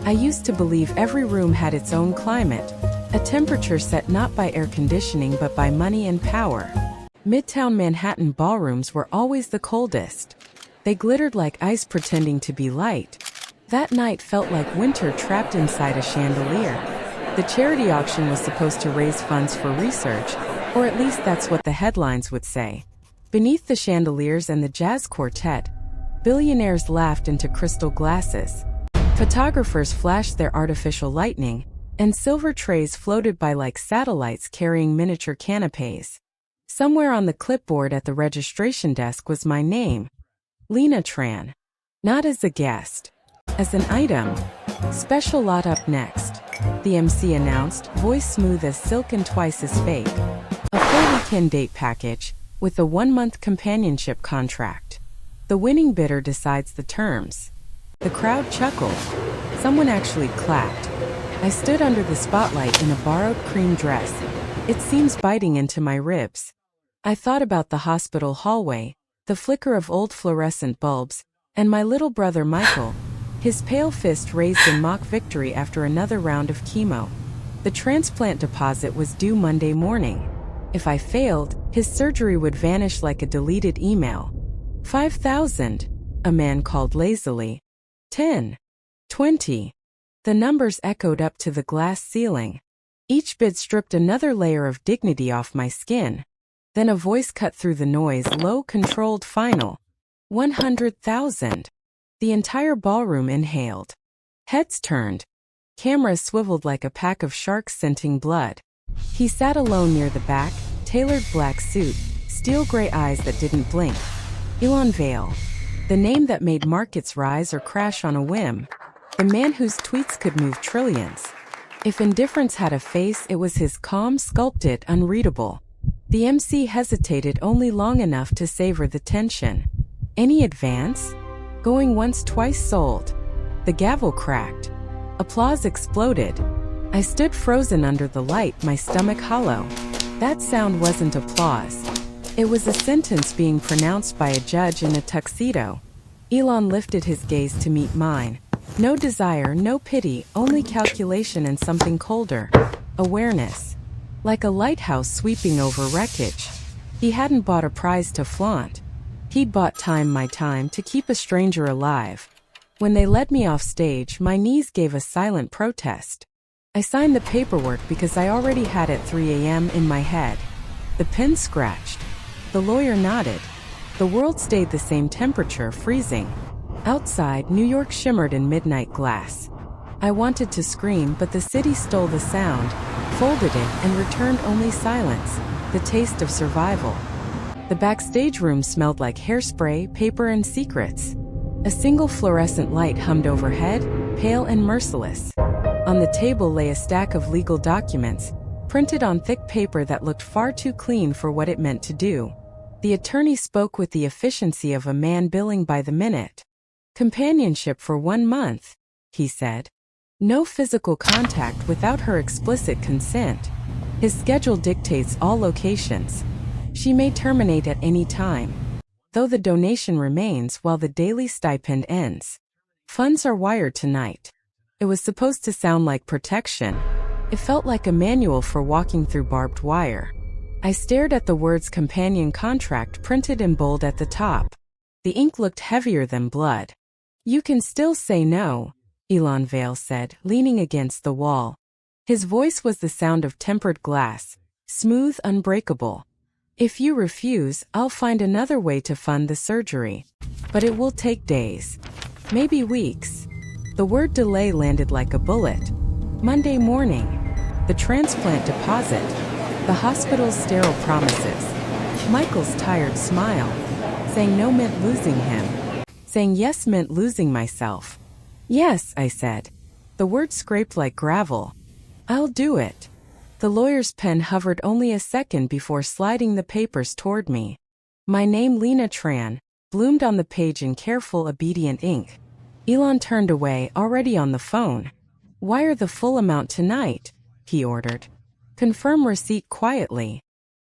I used to believe every room had its own climate, a temperature set not by air conditioning but by money and power. Midtown Manhattan ballrooms were always the coldest. They glittered like ice pretending to be light. That night felt like winter trapped inside a chandelier. The charity auction was supposed to raise funds for research, or at least that's what the headlines would say. Beneath the chandeliers and the jazz quartet, billionaires laughed into crystal glasses. Photographers flashed their artificial lightning, and silver trays floated by like satellites carrying miniature canapes. Somewhere on the clipboard at the registration desk was my name, Lena Tran. Not as a guest, as an item. Special lot up next, the MC announced, voice smooth as silk and twice as fake. A full weekend date package, with a 1-month companionship contract. The winning bidder decides the terms. The crowd chuckled. Someone actually clapped. I stood under the spotlight in a borrowed cream dress. It seems biting into my ribs. I thought about the hospital hallway, the flicker of old fluorescent bulbs, and my little brother Michael, his pale fist raised in mock victory after another round of chemo. The transplant deposit was due Monday morning. If I failed, his surgery would vanish like a deleted email. 5,000, a man called lazily. 10. 20. The numbers echoed up to the glass ceiling. Each bid stripped another layer of dignity off my skin. Then a voice cut through the noise, low, controlled, final. 100,000. The entire ballroom inhaled. Heads turned. Cameras swiveled like a pack of sharks scenting blood. He sat alone near the back, tailored black suit, steel gray eyes that didn't blink. Elon Vale. The name that made markets rise or crash on a whim. The man whose tweets could move trillions. If indifference had a face, it was his calm, sculpted, unreadable. The MC hesitated only long enough to savor the tension. Any advance? Going once, twice sold. The gavel cracked. Applause exploded. I stood frozen under the light, my stomach hollow. That sound wasn't applause. It was a sentence being pronounced by a judge in a tuxedo. Elon lifted his gaze to meet mine. No desire, no pity, only calculation and something colder. Awareness. Like a lighthouse sweeping over wreckage. He hadn't bought a prize to flaunt. He'd bought time, my time, to keep a stranger alive. When they led me off stage, my knees gave a silent protest. I signed the paperwork because I already had it 3 a.m. in my head. The pen scratched. The lawyer nodded. The world stayed the same temperature, freezing. Outside, New York shimmered in midnight glass. I wanted to scream, but the city stole the sound, folded it, and returned only silence, the taste of survival. The backstage room smelled like hairspray, paper, and secrets. A single fluorescent light hummed overhead, pale and merciless. On the table lay a stack of legal documents, printed on thick paper that looked far too clean for what it meant to do. The attorney spoke with the efficiency of a man billing by the minute. Companionship for 1 month, he said. No physical contact without her explicit consent. His schedule dictates all locations. She may terminate at any time, though the donation remains while the daily stipend ends. Funds are wired tonight. It was supposed to sound like protection. It felt like a manual for walking through barbed wire. I stared at the words companion contract printed in bold at the top. The ink looked heavier than blood. You can still say no, Elon Vale said, leaning against the wall. His voice was the sound of tempered glass, smooth, unbreakable. If you refuse, I'll find another way to fund the surgery. But it will take days. Maybe weeks. The word delay landed like a bullet. Monday morning. The transplant deposit. The hospital's sterile promises. Michael's tired smile. Saying no meant losing him. Saying yes meant losing myself. Yes, I said. The word scraped like gravel. I'll do it. The lawyer's pen hovered only a second before sliding the papers toward me. My name, Lena Tran, bloomed on the page in careful, obedient ink. Elon turned away, already on the phone. Wire the full amount tonight, he ordered. Confirm receipt quietly.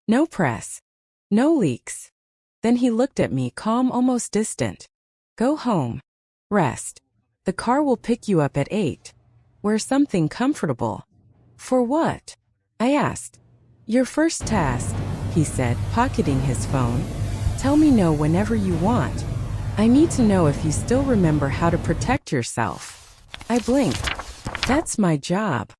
No press. No leaks. Then he looked at me, calm, almost distant. Go home. Rest. The car will pick you up at 8. Wear something comfortable. For what? I asked. Your first task, he said, pocketing his phone. Tell me no whenever you want. I need to know if you still remember how to protect yourself. I blinked. That's my job.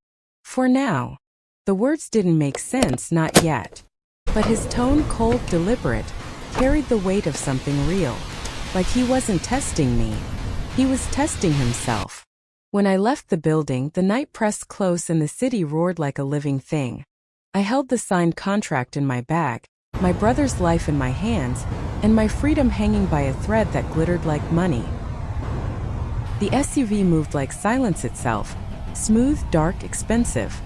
For now. The words didn't make sense, not yet. But his tone, cold, deliberate, carried the weight of something real. Like he wasn't testing me. He was testing himself. When I left the building, the night pressed close and the city roared like a living thing. I held the signed contract in my bag, my brother's life in my hands, and my freedom hanging by a thread that glittered like money. The SUV moved like silence itself, smooth, dark, expensive.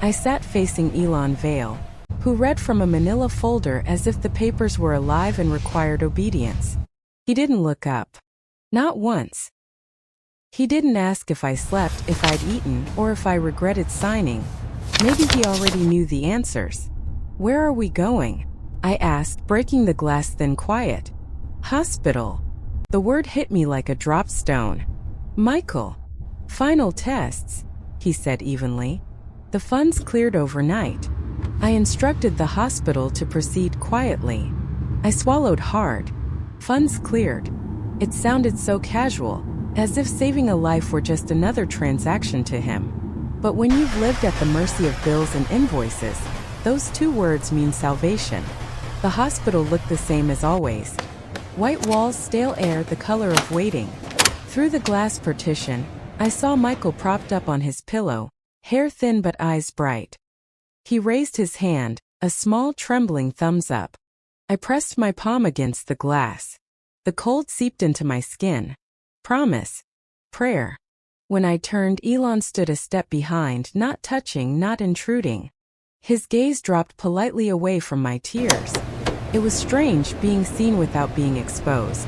I sat facing Elon Vale, who read from a manila folder as if the papers were alive and required obedience. He didn't look up. Not once. He didn't ask if I slept, if I'd eaten, or if I regretted signing. Maybe he already knew the answers. Where are we going? I asked, breaking the glass thin quiet. Hospital. The word hit me like a dropped stone. Michael. Final tests, he said evenly. The funds cleared overnight. I instructed the hospital to proceed quietly. I swallowed hard. Funds cleared. It sounded so casual, as if saving a life were just another transaction to him. But when you've lived at the mercy of bills and invoices, those two words mean salvation. The hospital looked the same as always. White walls, stale air, the color of waiting. Through the glass partition, I saw Michael propped up on his pillow, hair thin but eyes bright. He raised his hand, a small trembling thumbs up. I pressed my palm against the glass. The cold seeped into my skin. Promise. Prayer. When I turned, Elon stood a step behind, not touching, not intruding. His gaze dropped politely away from my tears. It was strange being seen without being exposed.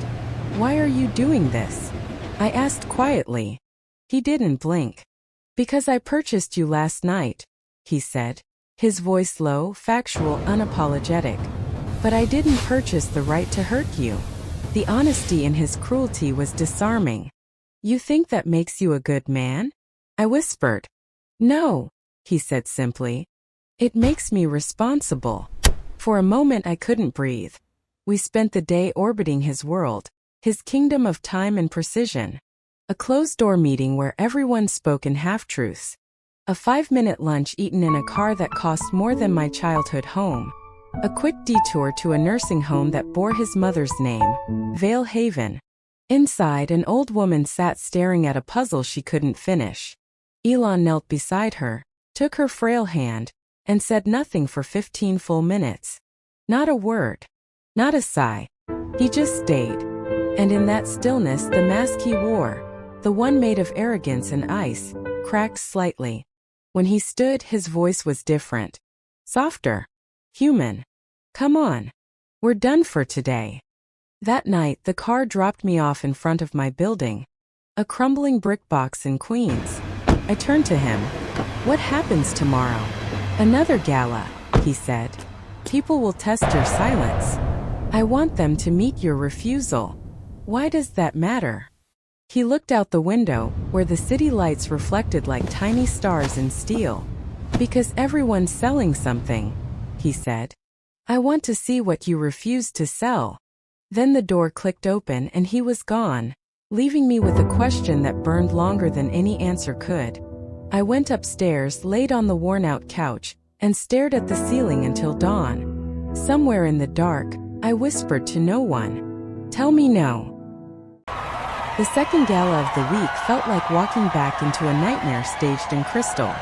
Why are you doing this? I asked quietly. He didn't blink. Because I purchased you last night, he said, his voice low, factual, unapologetic. But I didn't purchase the right to hurt you. The honesty in his cruelty was disarming. You think that makes you a good man? I whispered. No, he said simply. It makes me responsible. For a moment I couldn't breathe. We spent the day orbiting his world, his kingdom of time and precision. A closed-door meeting where everyone spoke in half-truths. A 5-minute lunch eaten in a car that cost more than my childhood home. A quick detour to a nursing home that bore his mother's name, Vale Haven. Inside, an old woman sat staring at a puzzle she couldn't finish. Elon knelt beside her, took her frail hand, and said nothing for 15 full minutes. Not a word. Not a sigh. He just stayed. And in that stillness, the mask he wore, the one made of arrogance and ice, cracked slightly. When he stood, his voice was different. Softer. Human. Come on. We're done for today. That night, the car dropped me off in front of my building. A crumbling brick box in Queens. I turned to him. What happens tomorrow? Another gala, he said. People will test your silence. I want them to meet your refusal. Why does that matter? He looked out the window, where the city lights reflected like tiny stars in steel. Because everyone's selling something, he said. I want to see what you refuse to sell. Then the door clicked open and he was gone, leaving me with a question that burned longer than any answer could. I went upstairs, laid on the worn-out couch, and stared at the ceiling until dawn. Somewhere in the dark, I whispered to no one. Tell me no. The second gala of the week felt like walking back into a nightmare staged in crystal.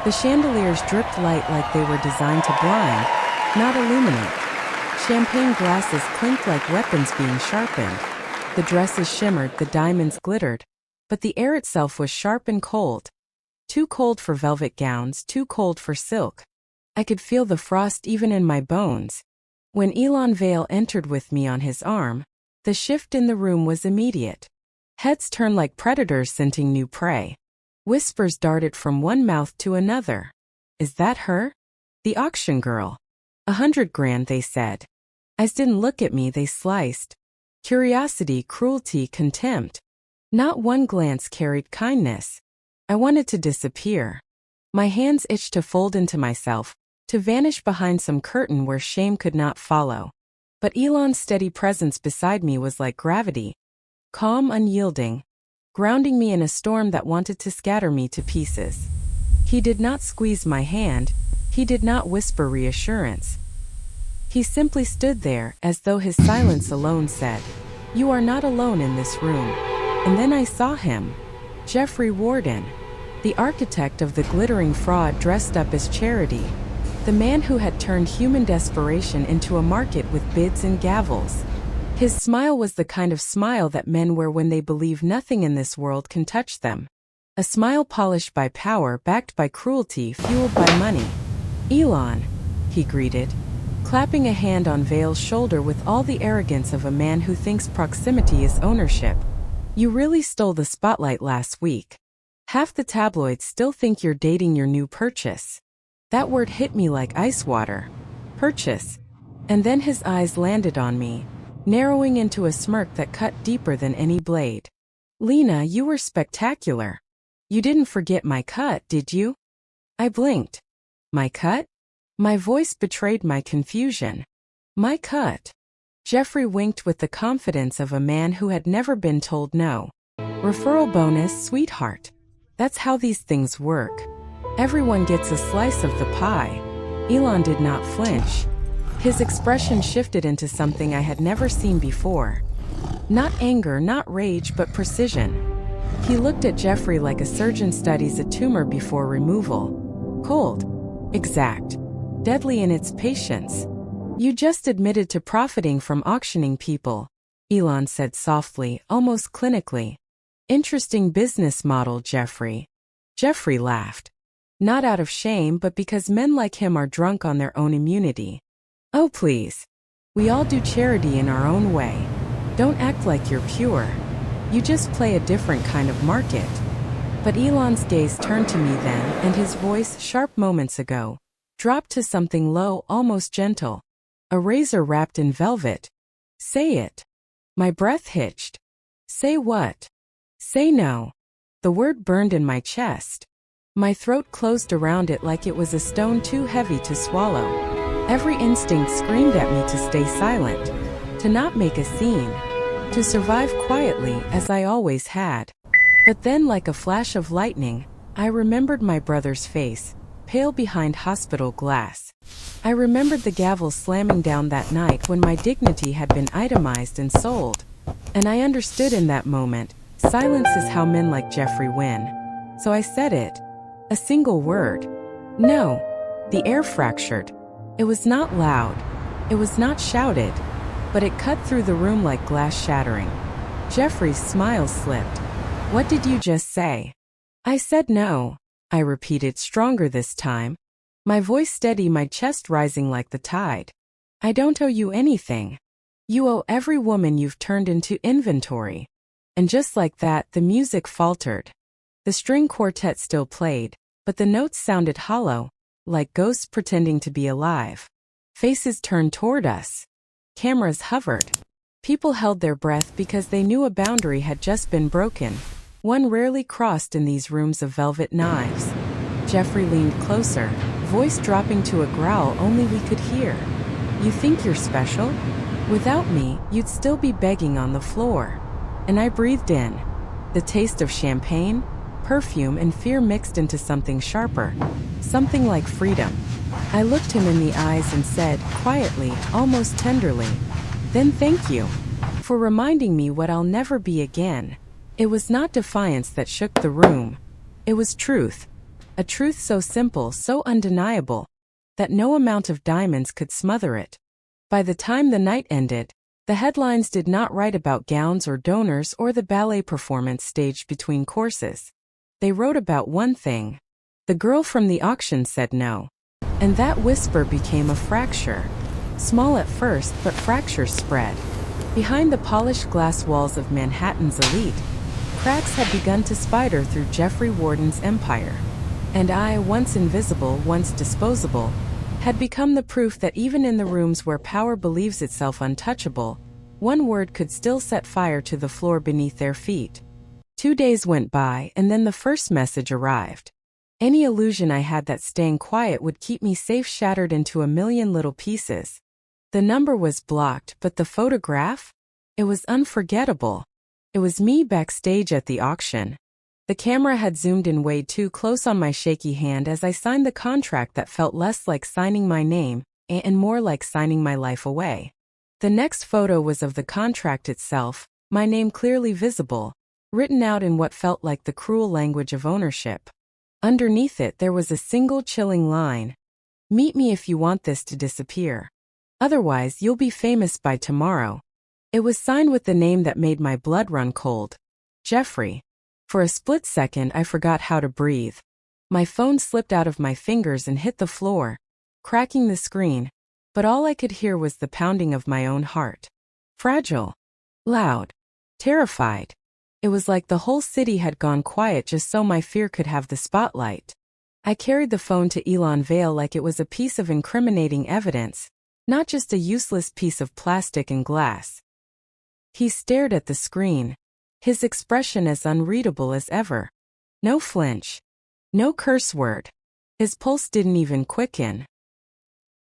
The chandeliers dripped light like they were designed to blind, not illuminate. Champagne glasses clinked like weapons being sharpened. The dresses shimmered, the diamonds glittered, but the air itself was sharp and cold. Too cold for velvet gowns, too cold for silk. I could feel the frost even in my bones. When Elon Vale entered with me on his arm, the shift in the room was immediate. Heads turned like predators scenting new prey. Whispers darted from one mouth to another. Is that her? The auction girl. 100 grand, they said. Eyes didn't look at me, they sliced. Curiosity, cruelty, contempt. Not one glance carried kindness. I wanted to disappear. My hands itched to fold into myself, to vanish behind some curtain where shame could not follow. But Elon's steady presence beside me was like gravity, calm, unyielding, grounding me in a storm that wanted to scatter me to pieces. He did not squeeze my hand, he did not whisper reassurance. He simply stood there, as though his silence alone said, "You are not alone in this room." And then I saw him. Jeffrey Warden, the architect of the glittering fraud dressed up as charity. The man who had turned human desperation into a market with bids and gavels. His smile was the kind of smile that men wear when they believe nothing in this world can touch them. A smile polished by power, backed by cruelty, fueled by money. "Elon," he greeted, clapping a hand on Vale's shoulder with all the arrogance of a man who thinks proximity is ownership. "You really stole the spotlight last week. Half the tabloids still think you're dating your new purchase." That word hit me like ice water. Purchase. And then his eyes landed on me, narrowing into a smirk that cut deeper than any blade. "Lena, you were spectacular. You didn't forget my cut, did you?" I blinked. My cut? My voice betrayed my confusion. My cut. Jeffrey winked with the confidence of a man who had never been told no. "Referral bonus, sweetheart. That's how these things work. Everyone gets a slice of the pie." Elon did not flinch. His expression shifted into something I had never seen before. Not anger, not rage, but precision. He looked at Jeffrey like a surgeon studies a tumor before removal. Cold. Exact. Deadly in its patience. "You just admitted to profiting from auctioning people," Elon said softly, almost clinically. "Interesting business model, Jeffrey." Jeffrey laughed. Not out of shame, but because men like him are drunk on their own immunity. "Oh please. We all do charity in our own way. Don't act like you're pure. You just play a different kind of market." But Elon's gaze turned to me then, and his voice, sharp moments ago, dropped to something low, almost gentle. "A razor wrapped in velvet. Say it." My breath hitched. "Say what?" "Say no." The word burned in my chest. My throat closed around it like it was a stone too heavy to swallow. Every instinct screamed at me to stay silent, to not make a scene, to survive quietly as I always had. But then, like a flash of lightning, I remembered my brother's face, pale behind hospital glass. I remembered the gavel slamming down that night when my dignity had been itemized and sold. And I understood in that moment, silence is how men like Jeffrey win. So I said it. A single word. "No." The air fractured. It was not loud. It was not shouted. But it cut through the room like glass shattering. Jeffrey's smile slipped. "What did you just say?" "I said no," I repeated, stronger this time. My voice steady, my chest rising like the tide. "I don't owe you anything. You owe every woman you've turned into inventory." And just like that, the music faltered. The string quartet still played, but the notes sounded hollow, like ghosts pretending to be alive. Faces turned toward us. Cameras hovered. People held their breath because they knew a boundary had just been broken, one rarely crossed in these rooms of velvet knives. Jeffrey leaned closer, voice dropping to a growl only we could hear. "You think you're special? Without me, you'd still be begging on the floor." And I breathed in. The taste of champagne, perfume, and fear mixed into something sharper, something like freedom. I looked him in the eyes and said, quietly, almost tenderly, "Then thank you for reminding me what I'll never be again." It was not defiance that shook the room. It was truth. A truth so simple, so undeniable, that no amount of diamonds could smother it. By the time the night ended, the headlines did not write about gowns or donors or the ballet performance staged between courses. They wrote about one thing. The girl from the auction said no. And that whisper became a fracture. Small at first, but fractures spread. Behind the polished glass walls of Manhattan's elite, cracks had begun to spider through Jeffrey Warden's empire. And I, once invisible, once disposable, had become the proof that even in the rooms where power believes itself untouchable, one word could still set fire to the floor beneath their feet. 2 days went by and then the first message arrived. Any illusion I had that staying quiet would keep me safe shattered into a million little pieces. The number was blocked, but the photograph? It was unforgettable. It was me backstage at the auction. The camera had zoomed in way too close on my shaky hand as I signed the contract that felt less like signing my name and more like signing my life away. The next photo was of the contract itself, my name clearly visible, written out in what felt like the cruel language of ownership. Underneath it there was a single chilling line. Meet me if you want this to disappear. Otherwise you'll be famous by tomorrow. It was signed with the name that made my blood run cold. Jeffrey. For a split second I forgot how to breathe. My phone slipped out of my fingers and hit the floor, cracking the screen, but all I could hear was the pounding of my own heart. Fragile. Loud. Terrified. It was like the whole city had gone quiet just so my fear could have the spotlight. I carried the phone to Elon Vale like it was a piece of incriminating evidence, not just a useless piece of plastic and glass. He stared at the screen, his expression as unreadable as ever. No flinch. No curse word. His pulse didn't even quicken.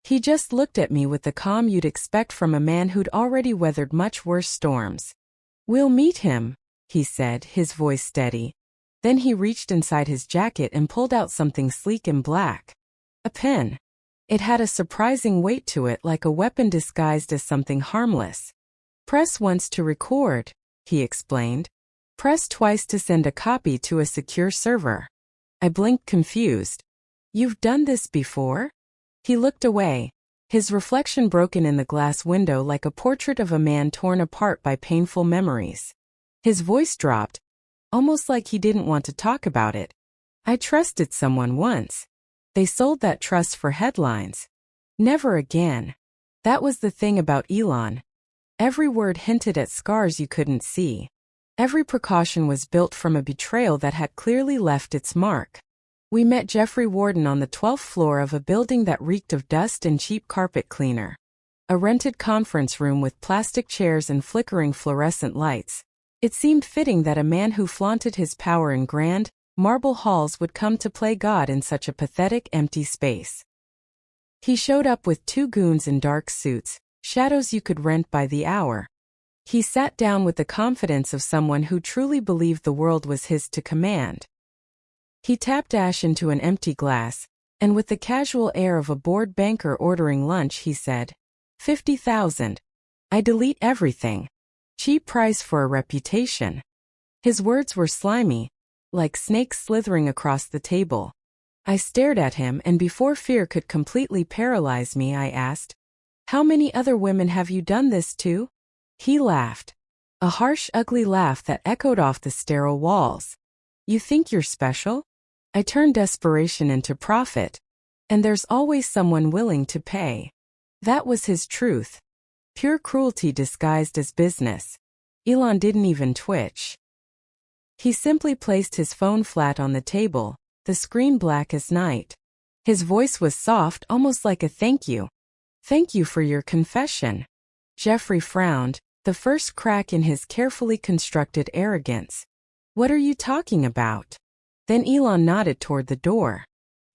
He just looked at me with the calm you'd expect from a man who'd already weathered much worse storms. "We'll meet him," he said, his voice steady. Then he reached inside his jacket and pulled out something sleek and black. A pen. It had a surprising weight to it, like a weapon disguised as something harmless. "Press once to record," he explained. "Press twice to send a copy to a secure server." I blinked confused. "You've done this before?" He looked away, his reflection broken in the glass window like a portrait of a man torn apart by painful memories. His voice dropped, almost like he didn't want to talk about it. "I trusted someone once. They sold that trust for headlines. Never again." That was the thing about Elon. Every word hinted at scars you couldn't see. Every precaution was built from a betrayal that had clearly left its mark. We met Jeffrey Warden on the 12th floor of a building that reeked of dust and cheap carpet cleaner. A rented conference room with plastic chairs and flickering fluorescent lights. It seemed fitting that a man who flaunted his power in grand, marble halls would come to play God in such a pathetic, empty space. He showed up with 2 goons in dark suits, shadows you could rent by the hour. He sat down with the confidence of someone who truly believed the world was his to command. He tapped ash into an empty glass, and with the casual air of a bored banker ordering lunch he said, 50,000. I delete everything. Cheap price for a reputation. His words were slimy, like snakes slithering across the table. I stared at him, and before fear could completely paralyze me I asked, "How many other women have you done this to?" He laughed. A harsh, ugly laugh that echoed off the sterile walls. "You think you're special?" I turned desperation into profit. And there's always someone willing to pay. That was his truth. Pure cruelty disguised as business. Elon didn't even twitch. He simply placed his phone flat on the table, the screen black as night. His voice was soft, almost like a thank you. "Thank you for your confession." Jeffrey frowned, the first crack in his carefully constructed arrogance. "What are you talking about?" Then Elon nodded toward the door.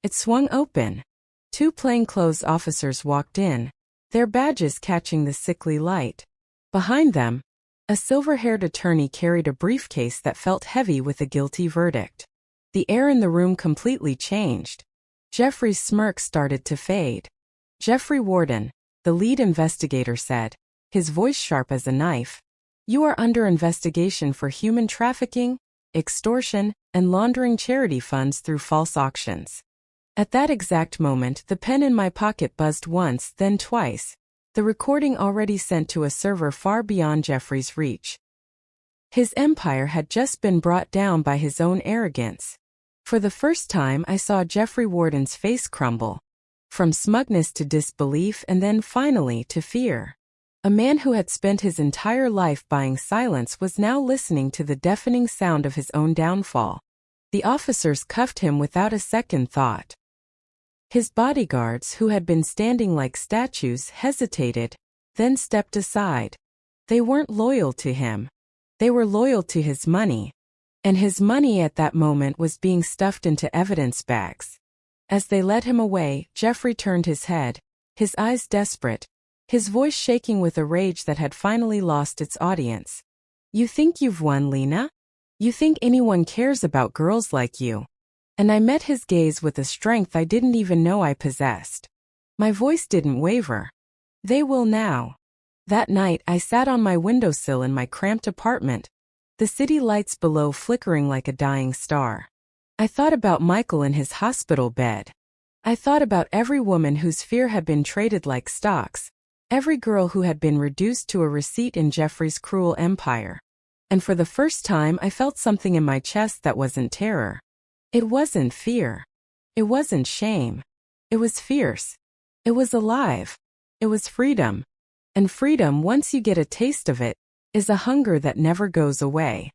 It swung open. 2 plainclothes officers walked in, their badges catching the sickly light. Behind them, a silver-haired attorney carried a briefcase that felt heavy with a guilty verdict. The air in the room completely changed. Jeffrey's smirk started to fade. "Jeffrey Warden," the lead investigator said, his voice sharp as a knife, "you are under investigation for human trafficking, extortion, and laundering charity funds through false auctions." At that exact moment, the pen in my pocket buzzed once, then twice, the recording already sent to a server far beyond Jeffrey's reach. His empire had just been brought down by his own arrogance. For the first time I saw Jeffrey Warden's face crumble. From smugness to disbelief and then finally to fear. A man who had spent his entire life buying silence was now listening to the deafening sound of his own downfall. The officers cuffed him without a second thought. His bodyguards, who had been standing like statues, hesitated, then stepped aside. They weren't loyal to him. They were loyal to his money. And his money at that moment was being stuffed into evidence bags. As they led him away, Jeffrey turned his head, his eyes desperate, his voice shaking with a rage that had finally lost its audience. "You think you've won, Lena? You think anyone cares about girls like you?" And I met his gaze with a strength I didn't even know I possessed. My voice didn't waver. "They will now." That night, I sat on my windowsill in my cramped apartment, the city lights below flickering like a dying star. I thought about Michael in his hospital bed. I thought about every woman whose fear had been traded like stocks, every girl who had been reduced to a receipt in Jeffrey's cruel empire. And for the first time, I felt something in my chest that wasn't terror. It wasn't fear. It wasn't shame. It was fierce. It was alive. It was freedom. And freedom, once you get a taste of it, is a hunger that never goes away.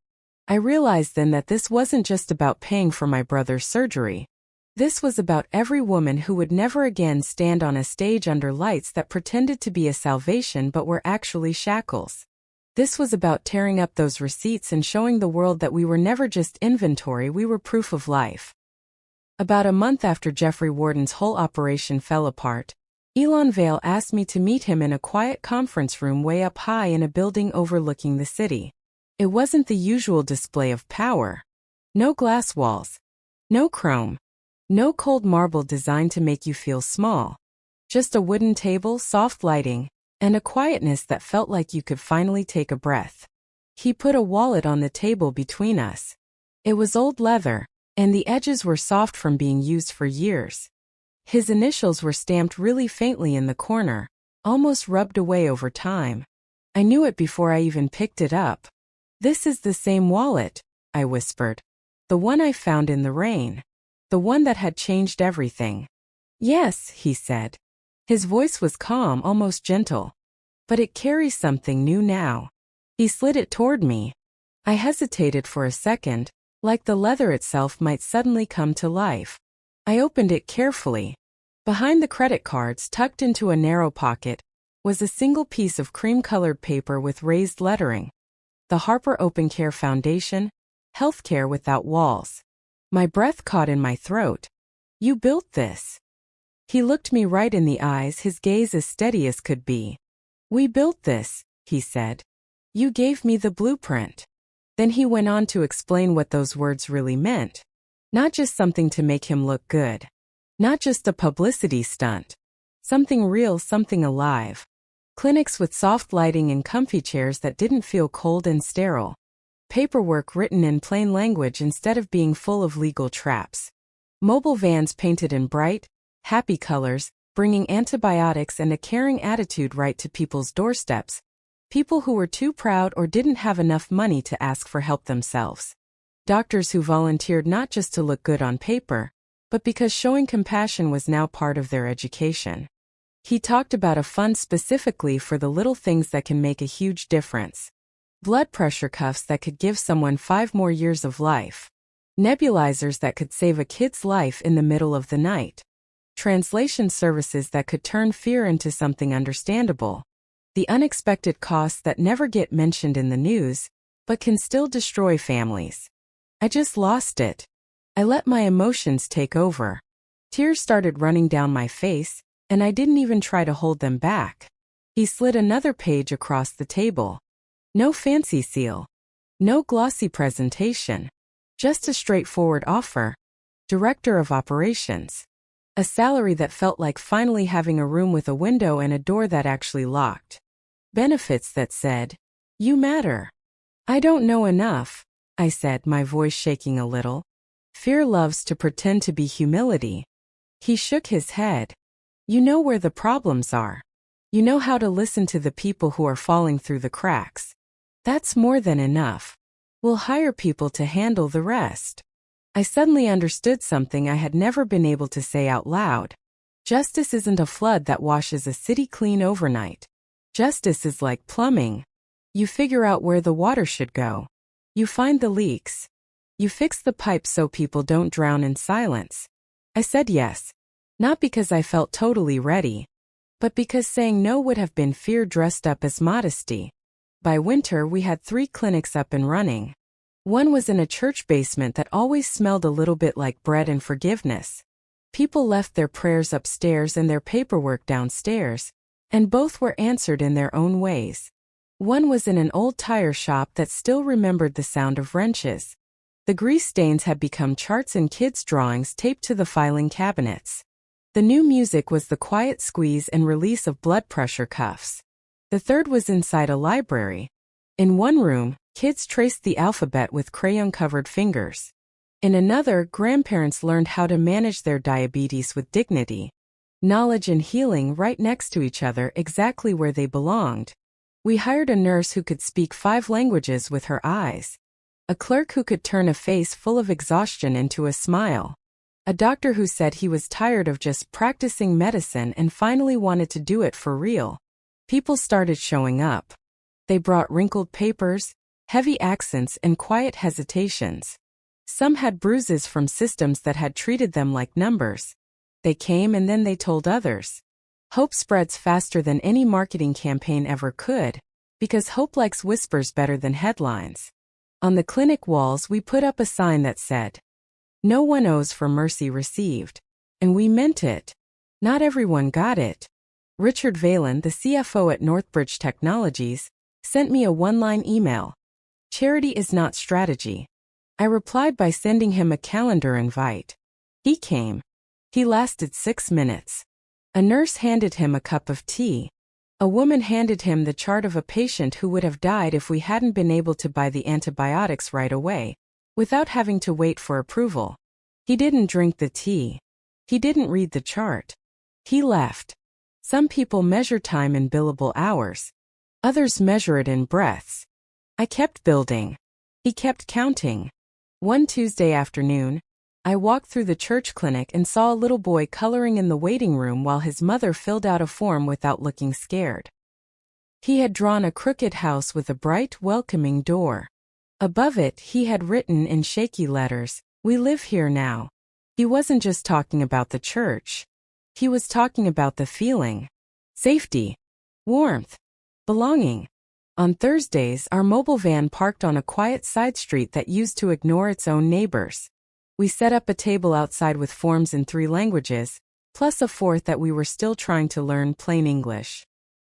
I realized then that this wasn't just about paying for my brother's surgery. This was about every woman who would never again stand on a stage under lights that pretended to be a salvation but were actually shackles. This was about tearing up those receipts and showing the world that we were never just inventory, we were proof of life. About a month after Jeffrey Warden's whole operation fell apart, Elon Vale asked me to meet him in a quiet conference room way up high in a building overlooking the city. It wasn't the usual display of power. No glass walls. No chrome. No cold marble designed to make you feel small. Just a wooden table, soft lighting, and a quietness that felt like you could finally take a breath. He put a wallet on the table between us. It was old leather, and the edges were soft from being used for years. His initials were stamped really faintly in the corner, almost rubbed away over time. I knew it before I even picked it up. "This is the same wallet," I whispered. "The one I found in the rain. The one that had changed everything." "Yes," he said. His voice was calm, almost gentle. "But it carries something new now." He slid it toward me. I hesitated for a second, like the leather itself might suddenly come to life. I opened it carefully. Behind the credit cards, tucked into a narrow pocket, was a single piece of cream-colored paper with raised lettering. The Harper Open Care Foundation, healthcare without walls. My breath caught in my throat. "You built this." He looked me right in the eyes, his gaze as steady as could be. "We built this," he said. "You gave me the blueprint." Then he went on to explain what those words really meant. Not just something to make him look good. Not just a publicity stunt. Something real, something alive. Clinics with soft lighting and comfy chairs that didn't feel cold and sterile. Paperwork written in plain language instead of being full of legal traps. Mobile vans painted in bright, happy colors, bringing antibiotics and a caring attitude right to people's doorsteps. People who were too proud or didn't have enough money to ask for help themselves. Doctors who volunteered not just to look good on paper, but because showing compassion was now part of their education. He talked about a fund specifically for the little things that can make a huge difference. Blood pressure cuffs that could give someone 5 more years of life. Nebulizers that could save a kid's life in the middle of the night. Translation services that could turn fear into something understandable. The unexpected costs that never get mentioned in the news, but can still destroy families. I just lost it. I let my emotions take over. Tears started running down my face, and I didn't even try to hold them back. He slid another page across the table. No fancy seal. No glossy presentation. Just a straightforward offer. Director of Operations. A salary that felt like finally having a room with a window and a door that actually locked. Benefits that said, "You matter." "I don't know enough," I said, my voice shaking a little. Fear loves to pretend to be humility. He shook his head. "You know where the problems are. You know how to listen to the people who are falling through the cracks. That's more than enough. We'll hire people to handle the rest." I suddenly understood something I had never been able to say out loud. Justice isn't a flood that washes a city clean overnight. Justice is like plumbing. You figure out where the water should go. You find the leaks. You fix the pipes so people don't drown in silence. I said yes. Not because I felt totally ready, but because saying no would have been fear dressed up as modesty. By winter, we had 3 clinics up and running. One was in a church basement that always smelled a little bit like bread and forgiveness. People left their prayers upstairs and their paperwork downstairs, and both were answered in their own ways. One was in an old tire shop that still remembered the sound of wrenches. The grease stains had become charts and kids' drawings taped to the filing cabinets. The new music was the quiet squeeze and release of blood pressure cuffs. The third was inside a library. In one room, kids traced the alphabet with crayon-covered fingers. In another, grandparents learned how to manage their diabetes with dignity. Knowledge and healing right next to each other, exactly where they belonged. We hired a nurse who could speak 5 languages with her eyes. A clerk who could turn a face full of exhaustion into a smile. A doctor who said he was tired of just practicing medicine and finally wanted to do it for real. People started showing up. They brought wrinkled papers, heavy accents, and quiet hesitations. Some had bruises from systems that had treated them like numbers. They came and then they told others. Hope spreads faster than any marketing campaign ever could, because hope likes whispers better than headlines. On the clinic walls we put up a sign that said, "No one owes for mercy received." And we meant it. Not everyone got it. Richard Valen, the CFO at Northbridge Technologies, sent me a one-line email. "Charity is not strategy." I replied by sending him a calendar invite. He came. He lasted 6 minutes. A nurse handed him a cup of tea. A woman handed him the chart of a patient who would have died if we hadn't been able to buy the antibiotics right away, without having to wait for approval. He didn't drink the tea. He didn't read the chart. He left. Some people measure time in billable hours. Others measure it in breaths. I kept building. He kept counting. One Tuesday afternoon, I walked through the church clinic and saw a little boy coloring in the waiting room while his mother filled out a form without looking scared. He had drawn a crooked house with a bright, welcoming door. Above it, he had written in shaky letters, "We live here now." He wasn't just talking about the church. He was talking about the feeling. Safety. Warmth. Belonging. On Thursdays, our mobile van parked on a quiet side street that used to ignore its own neighbors. We set up a table outside with forms in 3 languages, plus a 4th that we were still trying to learn plain English.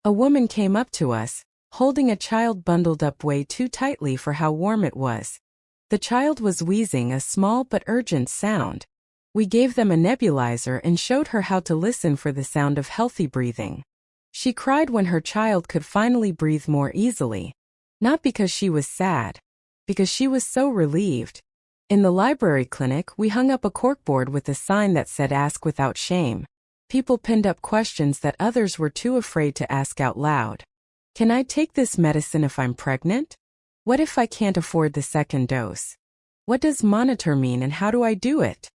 A woman came up to us, holding a child bundled up way too tightly for how warm it was. The child was wheezing a small but urgent sound. We gave them a nebulizer and showed her how to listen for the sound of healthy breathing. She cried when her child could finally breathe more easily. Not because she was sad, because she was so relieved. In the library clinic, we hung up a corkboard with a sign that said "Ask without shame." People pinned up questions that others were too afraid to ask out loud. Can I take this medicine if I'm pregnant? What if I can't afford the second dose? What does monitor mean and how do I do it?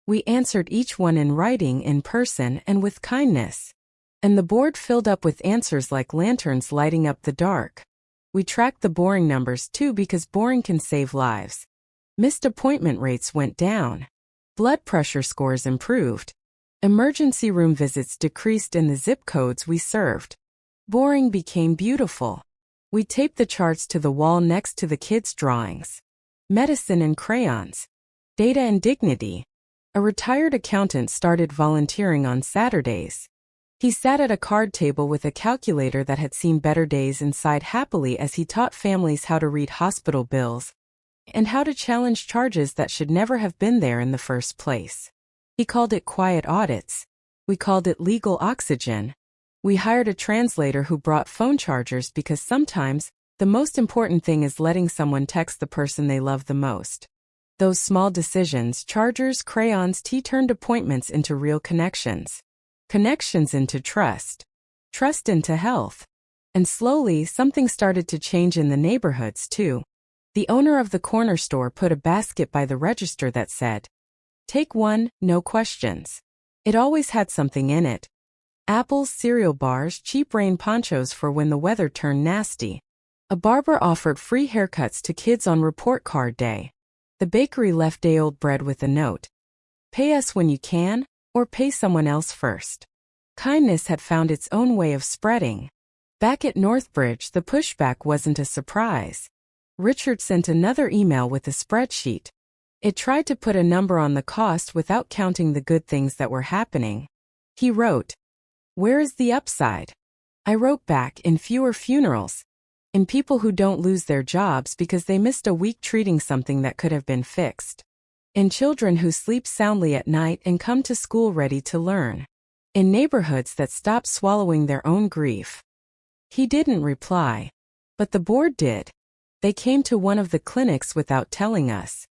We answered each one in writing, in person, and with kindness. And the board filled up with answers like lanterns lighting up the dark. We tracked the boring numbers too because boring can save lives. Missed appointment rates went down. Blood pressure scores improved. Emergency room visits decreased in the zip codes we served. Boring became beautiful. We taped the charts to the wall next to the kids' drawings. Medicine and crayons. Data and dignity. A retired accountant started volunteering on Saturdays. He sat at a card table with a calculator that had seen better days and sighed happily as he taught families how to read hospital bills and how to challenge charges that should never have been there in the first place. He called it quiet audits. We called it legal oxygen. We hired a translator who brought phone chargers because sometimes the most important thing is letting someone text the person they love the most. Those small decisions, chargers, crayons, tea, turned appointments into real connections. Connections into trust. Trust into health. And slowly, something started to change in the neighborhoods too. The owner of the corner store put a basket by the register that said, "Take one, no questions." It always had something in it. Apples, cereal bars, cheap rain ponchos for when the weather turned nasty. A barber offered free haircuts to kids on report card day. The bakery left day-old bread with a note. Pay us when you can, or pay someone else first. Kindness had found its own way of spreading. Back at Northbridge, the pushback wasn't a surprise. Richard sent another email with a spreadsheet. It tried to put a number on the cost without counting the good things that were happening. He wrote, "Where is the upside?" I wrote back, "In fewer funerals. In people who don't lose their jobs because they missed a week treating something that could have been fixed. In children who sleep soundly at night and come to school ready to learn. In neighborhoods that stop swallowing their own grief." He didn't reply. But the board did. They came to one of the clinics without telling us.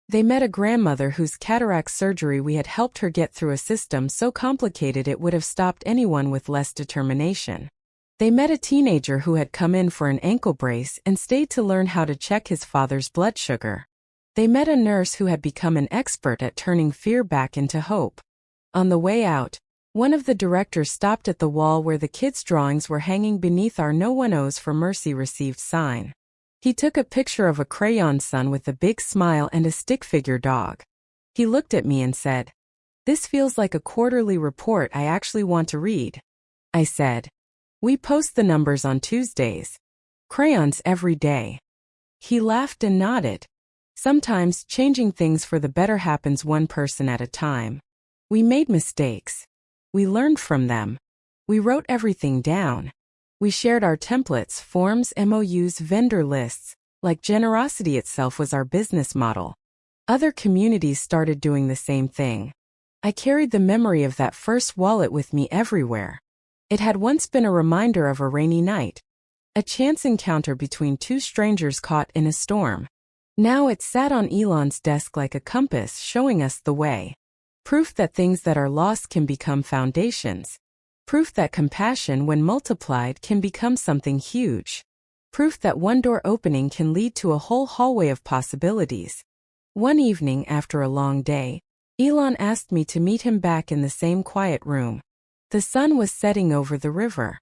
They met a grandmother whose cataract surgery we had helped her get through a system so complicated it would have stopped anyone with less determination. They met a teenager who had come in for an ankle brace and stayed to learn how to check his father's blood sugar. They met a nurse who had become an expert at turning fear back into hope. On the way out, one of the directors stopped at the wall where the kids' drawings were hanging beneath our "No One Owes for Mercy Received" sign. He took a picture of a crayon sun with a big smile and a stick figure dog. He looked at me and said, "This feels like a quarterly report I actually want to read." I said, "We post the numbers on Tuesdays. Crayons every day." He laughed and nodded. Sometimes changing things for the better happens one person at a time. We made mistakes. We learned from them. We wrote everything down. We shared our templates, forms, MOUs, vendor lists, like generosity itself was our business model. Other communities started doing the same thing. I carried the memory of that first wallet with me everywhere. It had once been a reminder of a rainy night, a chance encounter between two strangers caught in a storm. Now it sat on Elon's desk like a compass showing us the way. Proof that things that are lost can become foundations. Proof that compassion, when multiplied, can become something huge. Proof that one door opening can lead to a whole hallway of possibilities. One evening after a long day, Elon asked me to meet him back in the same quiet room. The sun was setting over the river.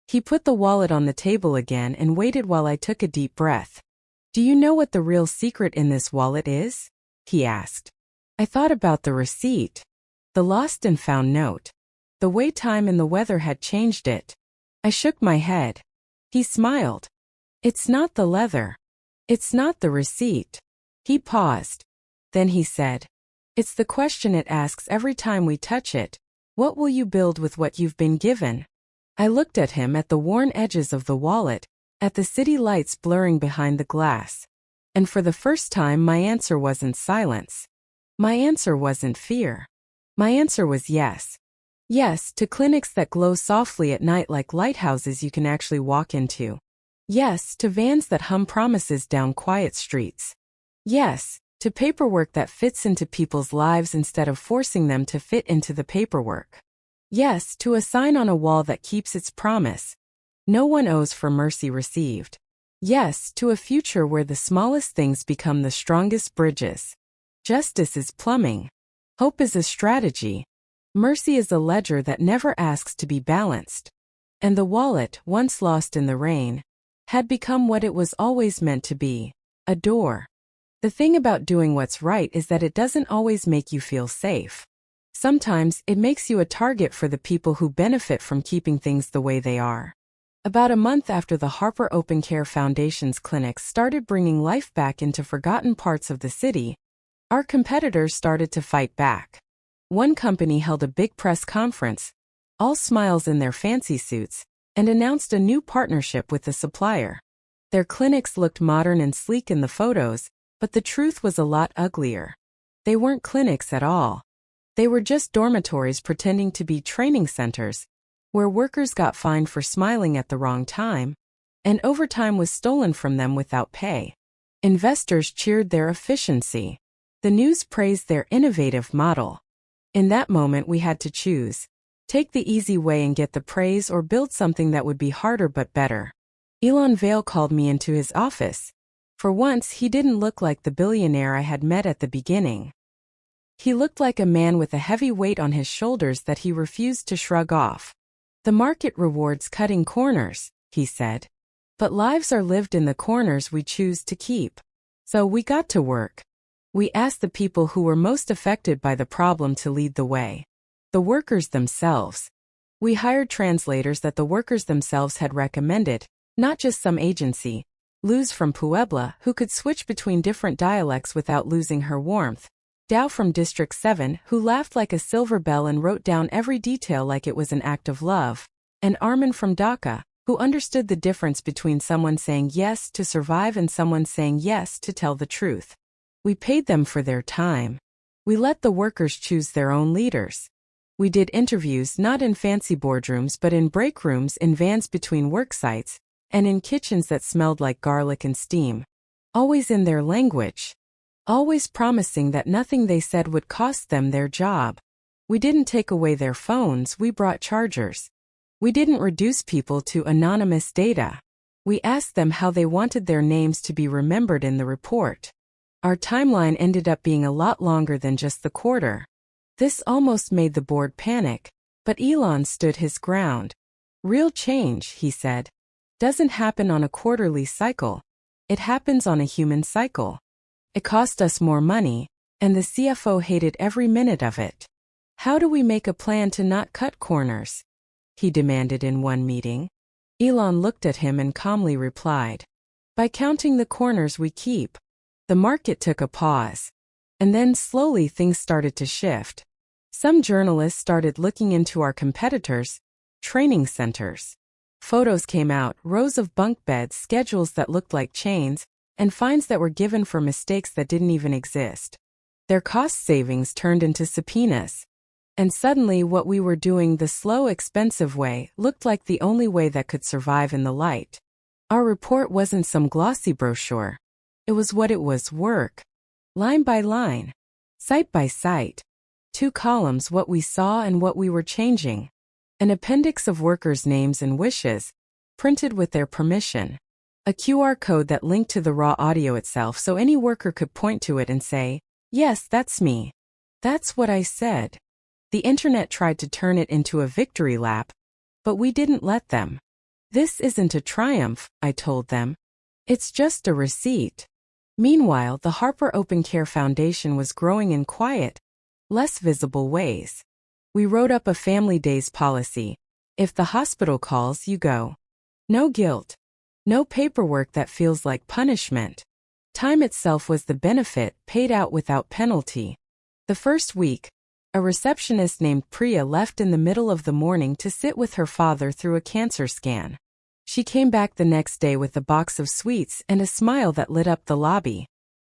He put the wallet on the table again and waited while I took a deep breath. "Do you know what the real secret in this wallet is?" he asked. I thought about the receipt. The lost and found note. The way time and the weather had changed it. I shook my head. He smiled. "It's not the leather. It's not the receipt." He paused. Then he said, "It's the question it asks every time we touch it. What will you build with what you've been given?" I looked at him, at the worn edges of the wallet, at the city lights blurring behind the glass. And for the first time my answer wasn't silence. My answer wasn't fear. My answer was yes. Yes, to clinics that glow softly at night like lighthouses you can actually walk into. Yes, to vans that hum promises down quiet streets. Yes, to paperwork that fits into people's lives instead of forcing them to fit into the paperwork. Yes, to a sign on a wall that keeps its promise. No one owes for mercy received. Yes, to a future where the smallest things become the strongest bridges. Justice is plumbing. Hope is a strategy. Mercy is a ledger that never asks to be balanced. And the wallet, once lost in the rain, had become what it was always meant to be, a door. The thing about doing what's right is that it doesn't always make you feel safe. Sometimes it makes you a target for the people who benefit from keeping things the way they are. About a month after the Harper Open Care Foundation's clinics started bringing life back into forgotten parts of the city, our competitors started to fight back. One company held a big press conference, all smiles in their fancy suits, and announced a new partnership with the supplier. Their clinics looked modern and sleek in the photos, but the truth was a lot uglier. They weren't clinics at all. They were just dormitories pretending to be training centers, where workers got fined for smiling at the wrong time, and overtime was stolen from them without pay. Investors cheered their efficiency. The news praised their innovative model. In that moment we had to choose. Take the easy way and get the praise, or build something that would be harder but better. Elon Vale called me into his office. For once he didn't look like the billionaire I had met at the beginning. He looked like a man with a heavy weight on his shoulders that he refused to shrug off. "The market rewards cutting corners," he said. "But lives are lived in the corners we choose to keep." So we got to work. We asked the people who were most affected by the problem to lead the way. The workers themselves. We hired translators that the workers themselves had recommended, not just some agency, Luz from Puebla, who could switch between different dialects without losing her warmth. Dao from District 7, who laughed like a silver bell and wrote down every detail like it was an act of love. And Armin from Dhaka, who understood the difference between someone saying yes to survive and someone saying yes to tell the truth. We paid them for their time. We let the workers choose their own leaders. We did interviews not in fancy boardrooms but in break rooms, in vans between work sites, and in kitchens that smelled like garlic and steam. Always in their language. Always promising that nothing they said would cost them their job. We didn't take away their phones, we brought chargers. We didn't reduce people to anonymous data. We asked them how they wanted their names to be remembered in the report. Our timeline ended up being a lot longer than just the quarter. This almost made the board panic, but Elon stood his ground. Real change, he said, doesn't happen on a quarterly cycle. It happens on a human cycle. It cost us more money, and the CFO hated every minute of it. How do we make a plan to not cut corners? He demanded in one meeting. Elon looked at him and calmly replied, by counting the corners we keep. The market took a pause. And then slowly things started to shift. Some journalists started looking into our competitors' training centers. Photos came out, rows of bunk beds, schedules that looked like chains, and fines that were given for mistakes that didn't even exist. Their cost savings turned into subpoenas. And suddenly what we were doing the slow, expensive way looked like the only way that could survive in the light. Our report wasn't some glossy brochure. It was what it was: work. Line by line. Site by site. 2 columns: what we saw and what we were changing. An appendix of workers' names and wishes, printed with their permission. A QR code that linked to the raw audio itself so any worker could point to it and say, yes, that's me. That's what I said. The internet tried to turn it into a victory lap, but we didn't let them. This isn't a triumph, I told them. It's just a receipt. Meanwhile, the Harper Open Care Foundation was growing in quiet, less visible ways. We wrote up a family days policy. If the hospital calls, you go. No guilt. No paperwork that feels like punishment. Time itself was the benefit, paid out without penalty. The first week, a receptionist named Priya left in the middle of the morning to sit with her father through a cancer scan. She came back the next day with a box of sweets and a smile that lit up the lobby.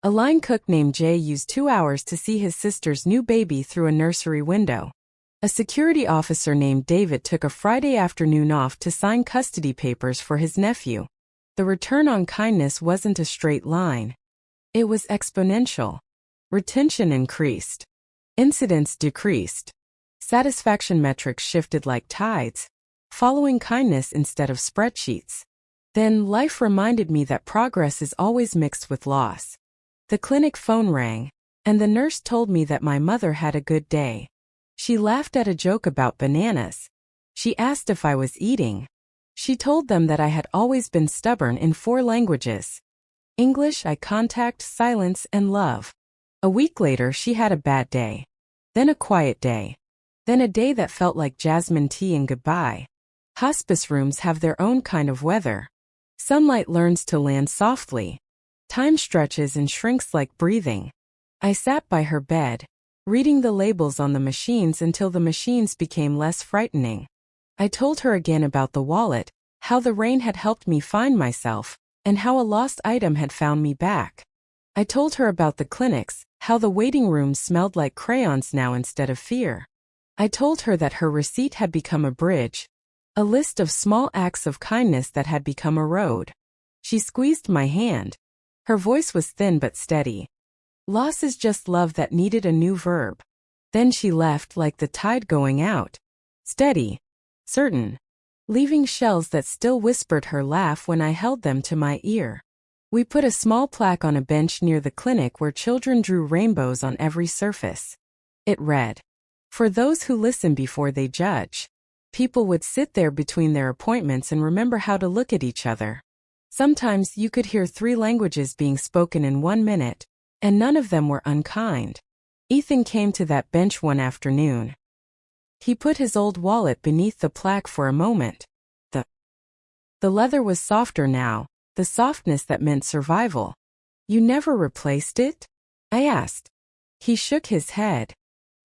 A line cook named Jay used 2 hours to see his sister's new baby through a nursery window. A security officer named David took a Friday afternoon off to sign custody papers for his nephew. The return on kindness wasn't a straight line. It was exponential. Retention increased. Incidents decreased. Satisfaction metrics shifted like tides, following kindness instead of spreadsheets. Then life reminded me that progress is always mixed with loss. The clinic phone rang, and the nurse told me that my mother had a good day. She laughed at a joke about bananas. She asked if I was eating. She told them that I had always been stubborn in 4 languages: English, eye contact, silence, and love. A week later, she had a bad day. Then a quiet day. Then a day that felt like jasmine tea and goodbye. Hospice rooms have their own kind of weather. Sunlight learns to land softly. Time stretches and shrinks like breathing. I sat by her bed, reading the labels on the machines until the machines became less frightening. I told her again about the wallet, how the rain had helped me find myself, and how a lost item had found me back. I told her about the clinics, how the waiting rooms smelled like crayons now instead of fear. I told her that her receipt had become a bridge, a list of small acts of kindness that had become a road. She squeezed my hand. Her voice was thin but steady. Loss is just love that needed a new verb. Then she left like the tide going out. Steady. Certain. Leaving shells that still whispered her laugh when I held them to my ear. We put a small plaque on a bench near the clinic where children drew rainbows on every surface. It read, "For those who listen before they judge." People would sit there between their appointments and remember how to look at each other. Sometimes you could hear 3 languages being spoken in 1 minute, and none of them were unkind. Ethan came to that bench one afternoon. He put his old wallet beneath the plaque for a moment. The leather was softer now, the softness that meant survival. You never replaced it? I asked. He shook his head.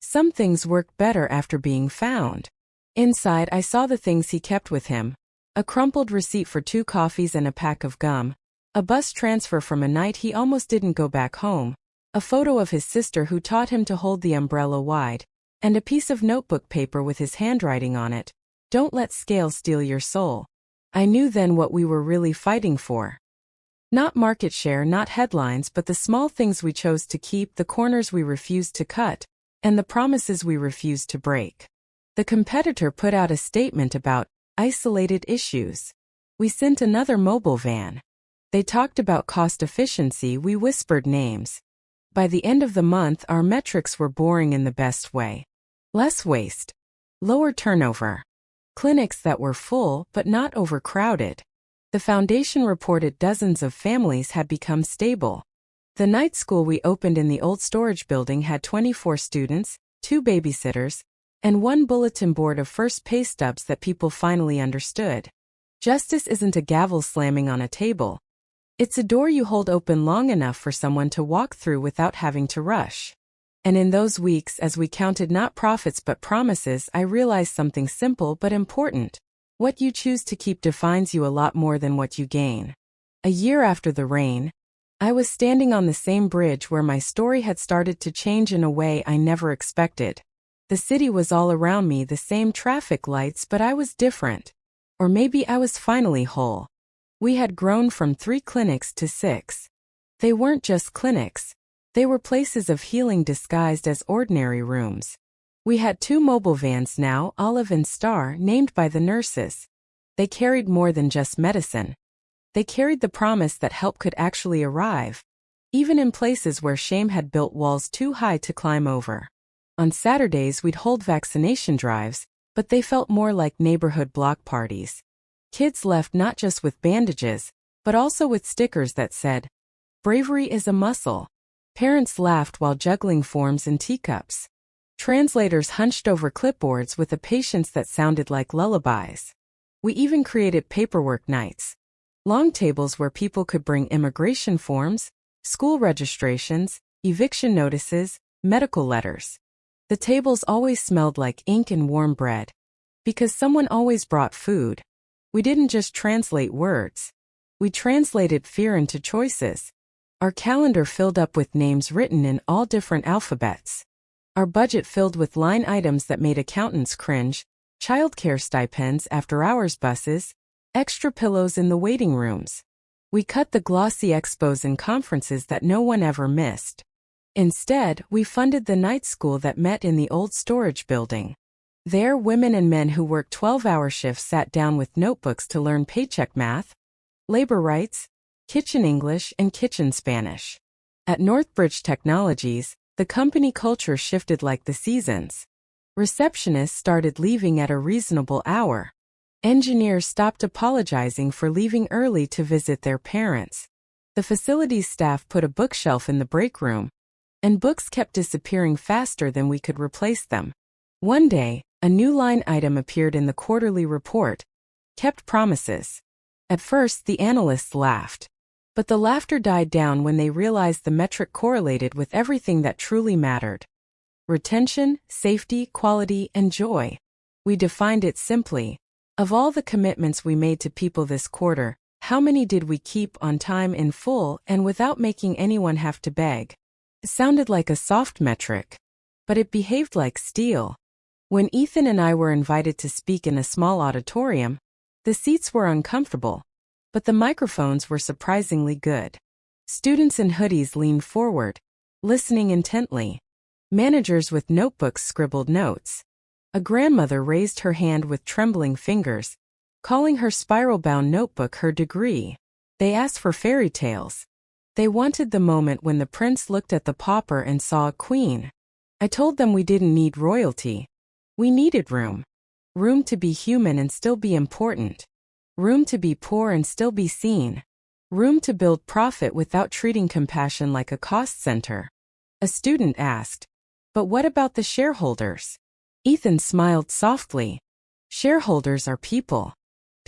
Some things work better after being found. Inside, I saw the things he kept with him. A crumpled receipt for 2 coffees and a pack of gum. A bus transfer from a night he almost didn't go back home. A photo of his sister who taught him to hold the umbrella wide. And a piece of notebook paper with his handwriting on it. Don't let scale steal your soul. I knew then what we were really fighting for. Not market share, not headlines, but the small things we chose to keep, the corners we refused to cut, and the promises we refused to break. The competitor put out a statement about isolated issues. We sent another mobile van. They talked about cost efficiency, we whispered names. By the end of the month, our metrics were boring in the best way. Less waste. Lower turnover. Clinics that were full but not overcrowded. The foundation reported dozens of families had become stable. The night school we opened in the old storage building had 24 students, 2 babysitters, and 1 bulletin board of first pay stubs that people finally understood. Justice isn't a gavel slamming on a table. It's a door you hold open long enough for someone to walk through without having to rush. And in those weeks, as we counted not profits but promises, I realized something simple but important. What you choose to keep defines you a lot more than what you gain. A year after the rain, I was standing on the same bridge where my story had started to change in a way I never expected. The city was all around me, the same traffic lights, but I was different. Or maybe I was finally whole. We had grown from 3 clinics to 6. They weren't just clinics. They were places of healing disguised as ordinary rooms. We had 2 mobile vans now, Olive and Star, named by the nurses. They carried more than just medicine. They carried the promise that help could actually arrive, even in places where shame had built walls too high to climb over. On Saturdays we'd hold vaccination drives, but they felt more like neighborhood block parties. Kids left not just with bandages, but also with stickers that said, "Bravery is a muscle." Parents laughed while juggling forms and teacups. Translators hunched over clipboards with a patience that sounded like lullabies. We even created paperwork nights. Long tables where people could bring immigration forms, school registrations, eviction notices, medical letters. The tables always smelled like ink and warm bread. Because someone always brought food. We didn't just translate words. We translated fear into choices. Our calendar filled up with names written in all different alphabets. Our budget filled with line items that made accountants cringe, childcare stipends, after-hours buses, extra pillows in the waiting rooms. We cut the glossy expos and conferences that no one ever missed. Instead, we funded the night school that met in the old storage building. There, women and men who worked 12-hour shifts sat down with notebooks to learn paycheck math, labor rights, kitchen English, and kitchen Spanish. At Northbridge Technologies, the company culture shifted like the seasons. Receptionists started leaving at a reasonable hour. Engineers stopped apologizing for leaving early to visit their parents. The facilities staff put a bookshelf in the break room, and books kept disappearing faster than we could replace them. One day, a new line item appeared in the quarterly report: kept promises. At first, the analysts laughed. But the laughter died down when they realized the metric correlated with everything that truly mattered. Retention, safety, quality, and joy. We defined it simply. Of all the commitments we made to people this quarter, how many did we keep on time, in full, and without making anyone have to beg? It sounded like a soft metric, but it behaved like steel. When Ethan and I were invited to speak in a small auditorium, the seats were uncomfortable, but the microphones were surprisingly good. Students in hoodies leaned forward, listening intently. Managers with notebooks scribbled notes. A grandmother raised her hand with trembling fingers, calling her spiral-bound notebook her degree. They asked for fairy tales. They wanted the moment when the prince looked at the pauper and saw a queen. I told them we didn't need royalty. We needed room. Room to be human and still be important. Room to be poor and still be seen. Room to build profit without treating compassion like a cost center. A student asked, "But what about the shareholders?" Ethan smiled softly. Shareholders are people.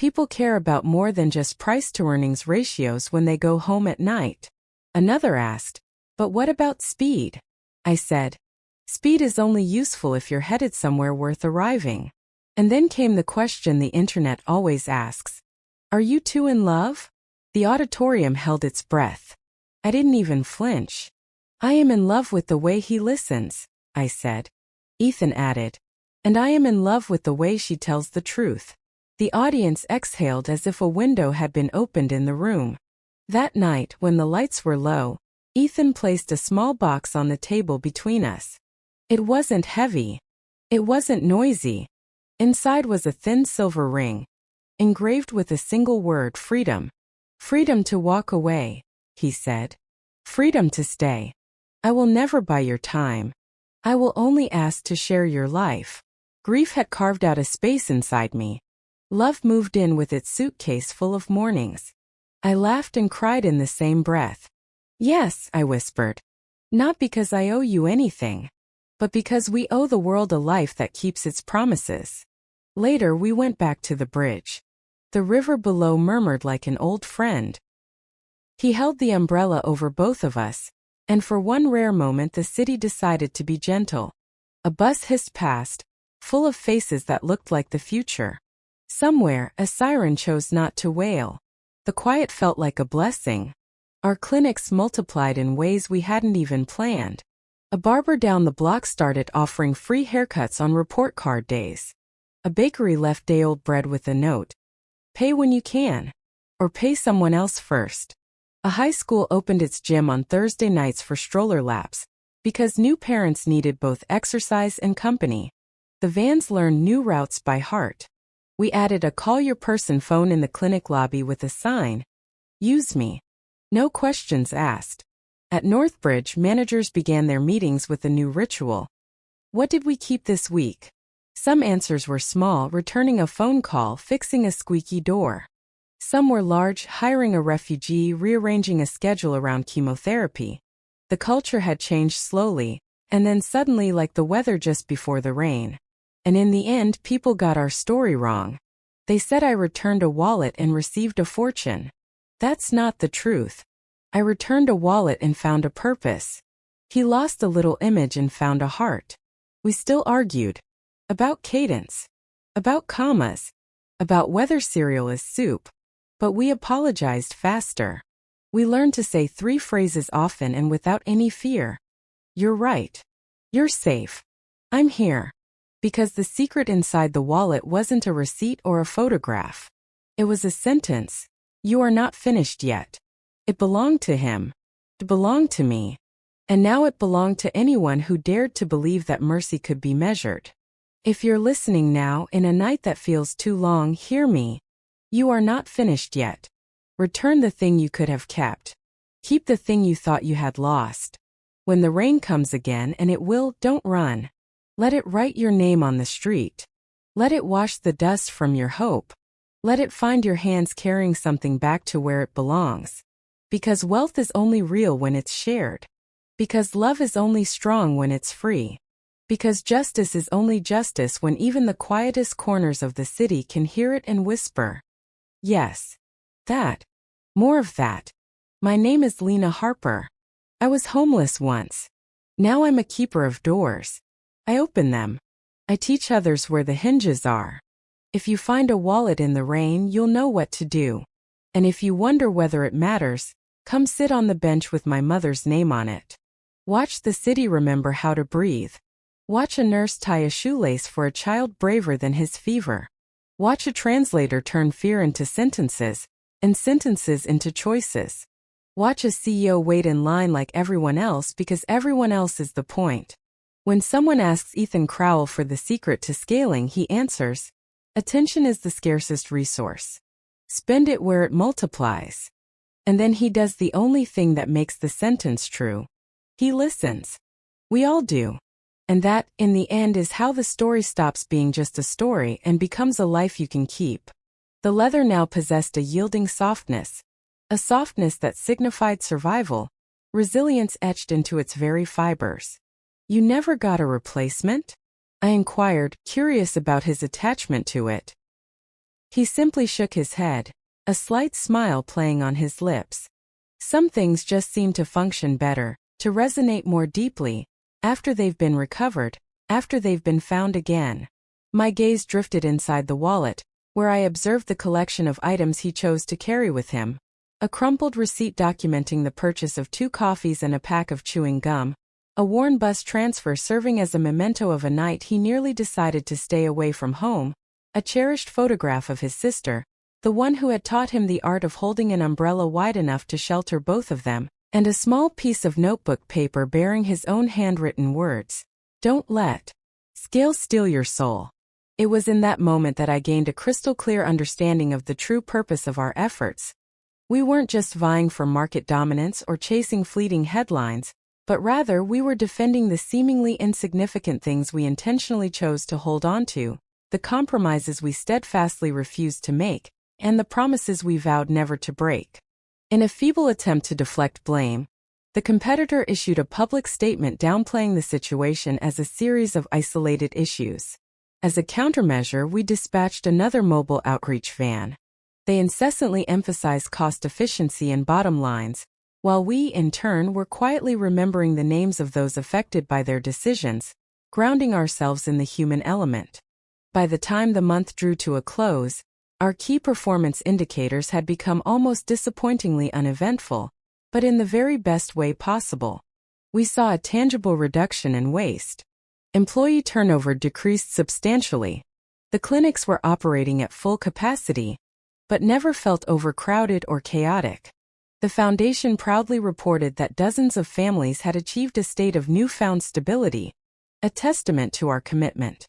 People care about more than just price-to-earnings ratios when they go home at night. Another asked, "But what about speed?" I said, "Speed is only useful if you're headed somewhere worth arriving." And then came the question the internet always asks. Are you two in love? The auditorium held its breath. I didn't even flinch. I am in love with the way he listens, I said. Ethan added. And I am in love with the way she tells the truth. The audience exhaled as if a window had been opened in the room. That night, when the lights were low, Ethan placed a small box on the table between us. It wasn't heavy. It wasn't noisy. Inside was a thin silver ring, engraved with a single word, freedom. Freedom to walk away, he said. Freedom to stay. I will never buy your time. I will only ask to share your life. Grief had carved out a space inside me. Love moved in with its suitcase full of mornings. I laughed and cried in the same breath. Yes, I whispered. Not because I owe you anything, but because we owe the world a life that keeps its promises. Later we went back to the bridge. The river below murmured like an old friend. He held the umbrella over both of us, and for one rare moment the city decided to be gentle. A bus hissed past, full of faces that looked like the future. Somewhere, a siren chose not to wail. The quiet felt like a blessing. Our clinics multiplied in ways we hadn't even planned. A barber down the block started offering free haircuts on report card days. A bakery left day-old bread with a note. Pay when you can. Or pay someone else first. A high school opened its gym on Thursday nights for stroller laps, because new parents needed both exercise and company. The vans learned new routes by heart. We added a call your person phone in the clinic lobby with a sign. Use me. No questions asked. At Northbridge, managers began their meetings with a new ritual. What did we keep this week? Some answers were small, returning a phone call, fixing a squeaky door. Some were large, hiring a refugee, rearranging a schedule around chemotherapy. The culture had changed slowly, and then suddenly like the weather just before the rain. And in the end, people got our story wrong. They said I returned a wallet and received a fortune. That's not the truth. I returned a wallet and found a purpose. He lost a little image and found a heart. We still argued. About cadence. About commas. About whether cereal is soup. But we apologized faster. We learned to say 3 phrases often and without any fear. You're right. You're safe. I'm here. Because the secret inside the wallet wasn't a receipt or a photograph. It was a sentence. You are not finished yet. It belonged to him. It belonged to me. And now it belonged to anyone who dared to believe that mercy could be measured. If you're listening now in a night that feels too long, hear me. You are not finished yet. Return the thing you could have kept. Keep the thing you thought you had lost. When the rain comes again, and it will, don't run. Let it write your name on the street. Let it wash the dust from your hope. Let it find your hands carrying something back to where it belongs. Because wealth is only real when it's shared. Because love is only strong when it's free. Because justice is only justice when even the quietest corners of the city can hear it and whisper. Yes. That. More of that. My name is Lena Harper. I was homeless once. Now I'm a keeper of doors. I open them. I teach others where the hinges are. If you find a wallet in the rain, you'll know what to do. And if you wonder whether it matters, come sit on the bench with my mother's name on it. Watch the city remember how to breathe. Watch a nurse tie a shoelace for a child braver than his fever. Watch a translator turn fear into sentences, and sentences into choices. Watch a CEO wait in line like everyone else because everyone else is the point. When someone asks Ethan Crowell for the secret to scaling, he answers, attention is the scarcest resource. Spend it where it multiplies. And then he does the only thing that makes the sentence true. He listens. We all do. And that, in the end, is how the story stops being just a story and becomes a life you can keep. The leather now possessed a yielding softness. A softness that signified survival, resilience etched into its very fibers. You never got a replacement? I inquired, curious about his attachment to it. He simply shook his head, a slight smile playing on his lips. Some things just seem to function better, to resonate more deeply, after they've been recovered, after they've been found again. My gaze drifted inside the wallet, where I observed the collection of items he chose to carry with him. A crumpled receipt documenting the purchase of 2 coffees and a pack of chewing gum, a worn bus transfer serving as a memento of a night he nearly decided to stay away from home, a cherished photograph of his sister, the one who had taught him the art of holding an umbrella wide enough to shelter both of them, and a small piece of notebook paper bearing his own handwritten words. Don't let scales steal your soul. It was in that moment that I gained a crystal clear understanding of the true purpose of our efforts. We weren't just vying for market dominance or chasing fleeting headlines, but rather we were defending the seemingly insignificant things we intentionally chose to hold on to, the compromises we steadfastly refused to make, and the promises we vowed never to break. In a feeble attempt to deflect blame, the competitor issued a public statement downplaying the situation as a series of isolated issues. As a countermeasure, we dispatched another mobile outreach van. They incessantly emphasized cost efficiency and bottom lines, while we, in turn, were quietly remembering the names of those affected by their decisions, grounding ourselves in the human element. By the time the month drew to a close, our key performance indicators had become almost disappointingly uneventful, but in the very best way possible. We saw a tangible reduction in waste. Employee turnover decreased substantially. The clinics were operating at full capacity, but never felt overcrowded or chaotic. The foundation proudly reported that dozens of families had achieved a state of newfound stability, a testament to our commitment.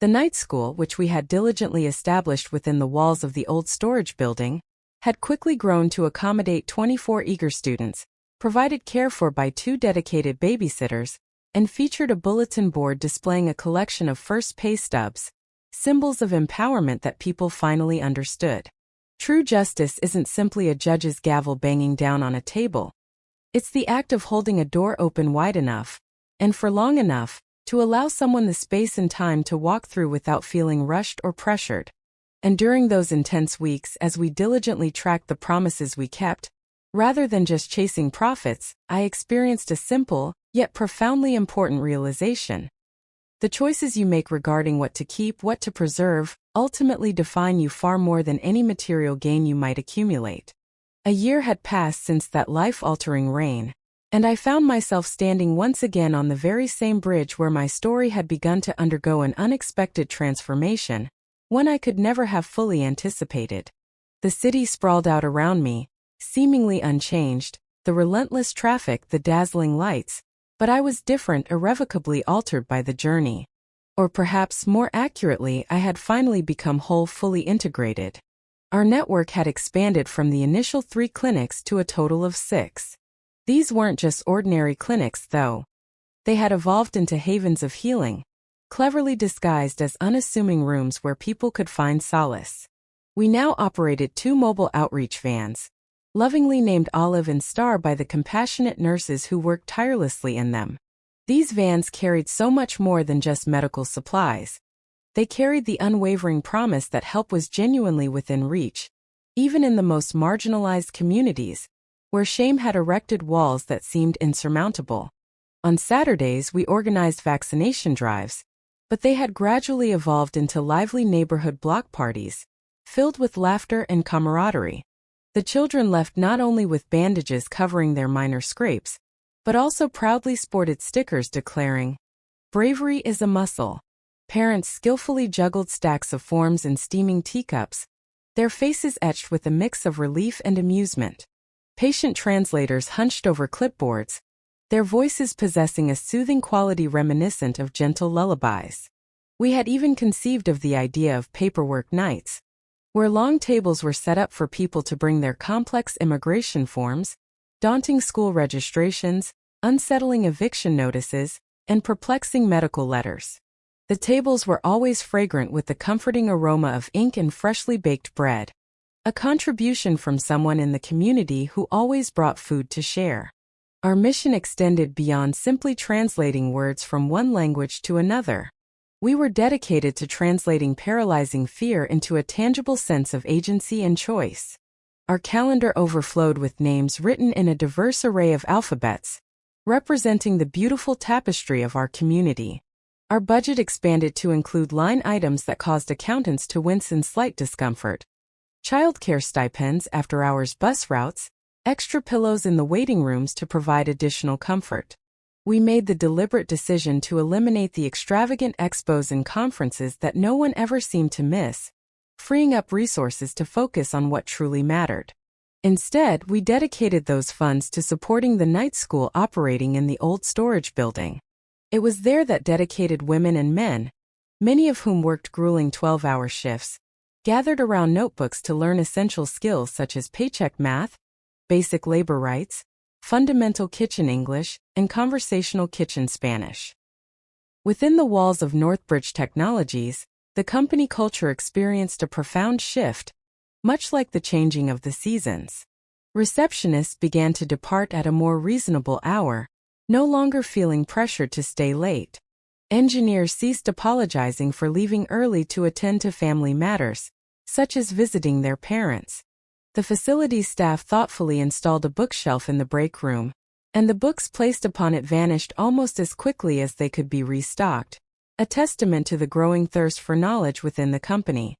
The night school, which we had diligently established within the walls of the old storage building, had quickly grown to accommodate 24 eager students, provided care for by 2 dedicated babysitters, and featured a bulletin board displaying a collection of first pay stubs, symbols of empowerment that people finally understood. True justice isn't simply a judge's gavel banging down on a table. It's the act of holding a door open wide enough, and for long enough, to allow someone the space and time to walk through without feeling rushed or pressured. And during those intense weeks, as we diligently tracked the promises we kept, rather than just chasing profits, I experienced a simple, yet profoundly important realization. The choices you make regarding what to keep, what to preserve, ultimately define you far more than any material gain you might accumulate. A year had passed since that life-altering rain, and I found myself standing once again on the very same bridge where my story had begun to undergo an unexpected transformation, one I could never have fully anticipated. The city sprawled out around me, seemingly unchanged, the relentless traffic, the dazzling lights, but I was different, irrevocably altered by the journey. Or perhaps more accurately, I had finally become whole, fully integrated. Our network had expanded from the initial 3 clinics to a total of 6. These weren't just ordinary clinics, though. They had evolved into havens of healing, cleverly disguised as unassuming rooms where people could find solace. We now operated 2 mobile outreach vans, lovingly named Olive and Star by the compassionate nurses who worked tirelessly in them. These vans carried so much more than just medical supplies. They carried the unwavering promise that help was genuinely within reach, even in the most marginalized communities, where shame had erected walls that seemed insurmountable. On Saturdays, we organized vaccination drives, but they had gradually evolved into lively neighborhood block parties, filled with laughter and camaraderie. The children left not only with bandages covering their minor scrapes, but also proudly sported stickers declaring, "Bravery is a muscle." Parents skillfully juggled stacks of forms and steaming teacups, their faces etched with a mix of relief and amusement. Patient translators hunched over clipboards, their voices possessing a soothing quality reminiscent of gentle lullabies. We had even conceived of the idea of paperwork nights, where long tables were set up for people to bring their complex immigration forms, daunting school registrations, unsettling eviction notices, and perplexing medical letters. The tables were always fragrant with the comforting aroma of ink and freshly baked bread, a contribution from someone in the community who always brought food to share. Our mission extended beyond simply translating words from one language to another. We were dedicated to translating paralyzing fear into a tangible sense of agency and choice. Our calendar overflowed with names written in a diverse array of alphabets, representing the beautiful tapestry of our community. Our budget expanded to include line items that caused accountants to wince in slight discomfort. Childcare stipends, after-hours bus routes, extra pillows in the waiting rooms to provide additional comfort. We made the deliberate decision to eliminate the extravagant expos and conferences that no one ever seemed to miss, freeing up resources to focus on what truly mattered. Instead, we dedicated those funds to supporting the night school operating in the old storage building. It was there that dedicated women and men, many of whom worked grueling 12-hour shifts, gathered around notebooks to learn essential skills such as paycheck math, basic labor rights, fundamental kitchen English, and conversational kitchen Spanish. Within the walls of Northbridge Technologies, the company culture experienced a profound shift, much like the changing of the seasons. Receptionists began to depart at a more reasonable hour, no longer feeling pressured to stay late. Engineers ceased apologizing for leaving early to attend to family matters, such as visiting their parents. The facility's staff thoughtfully installed a bookshelf in the break room, and the books placed upon it vanished almost as quickly as they could be restocked, a testament to the growing thirst for knowledge within the company.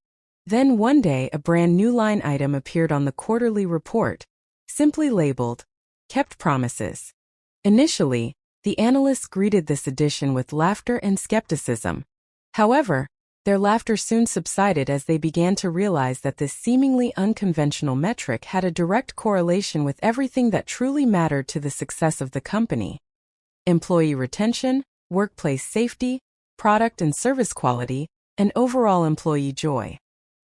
Then one day a brand new line item appeared on the quarterly report, simply labeled, "Kept Promises." Initially, the analysts greeted this addition with laughter and skepticism. However, their laughter soon subsided as they began to realize that this seemingly unconventional metric had a direct correlation with everything that truly mattered to the success of the company: employee retention, workplace safety, product and service quality, and overall employee joy.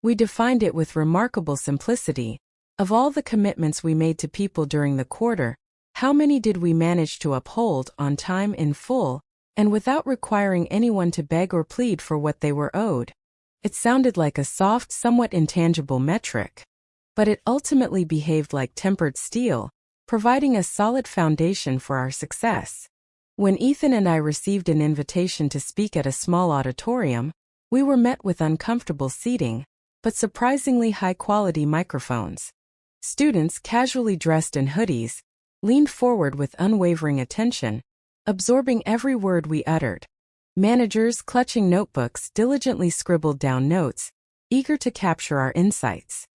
We defined it with remarkable simplicity. Of all the commitments we made to people during the quarter, how many did we manage to uphold on time in full, and without requiring anyone to beg or plead for what they were owed? It sounded like a soft, somewhat intangible metric, but it ultimately behaved like tempered steel, providing a solid foundation for our success. When Ethan and I received an invitation to speak at a small auditorium, we were met with uncomfortable seating, but surprisingly high-quality microphones. Students, casually dressed in hoodies, leaned forward with unwavering attention, absorbing every word we uttered. Managers, clutching notebooks, diligently scribbled down notes, eager to capture our insights.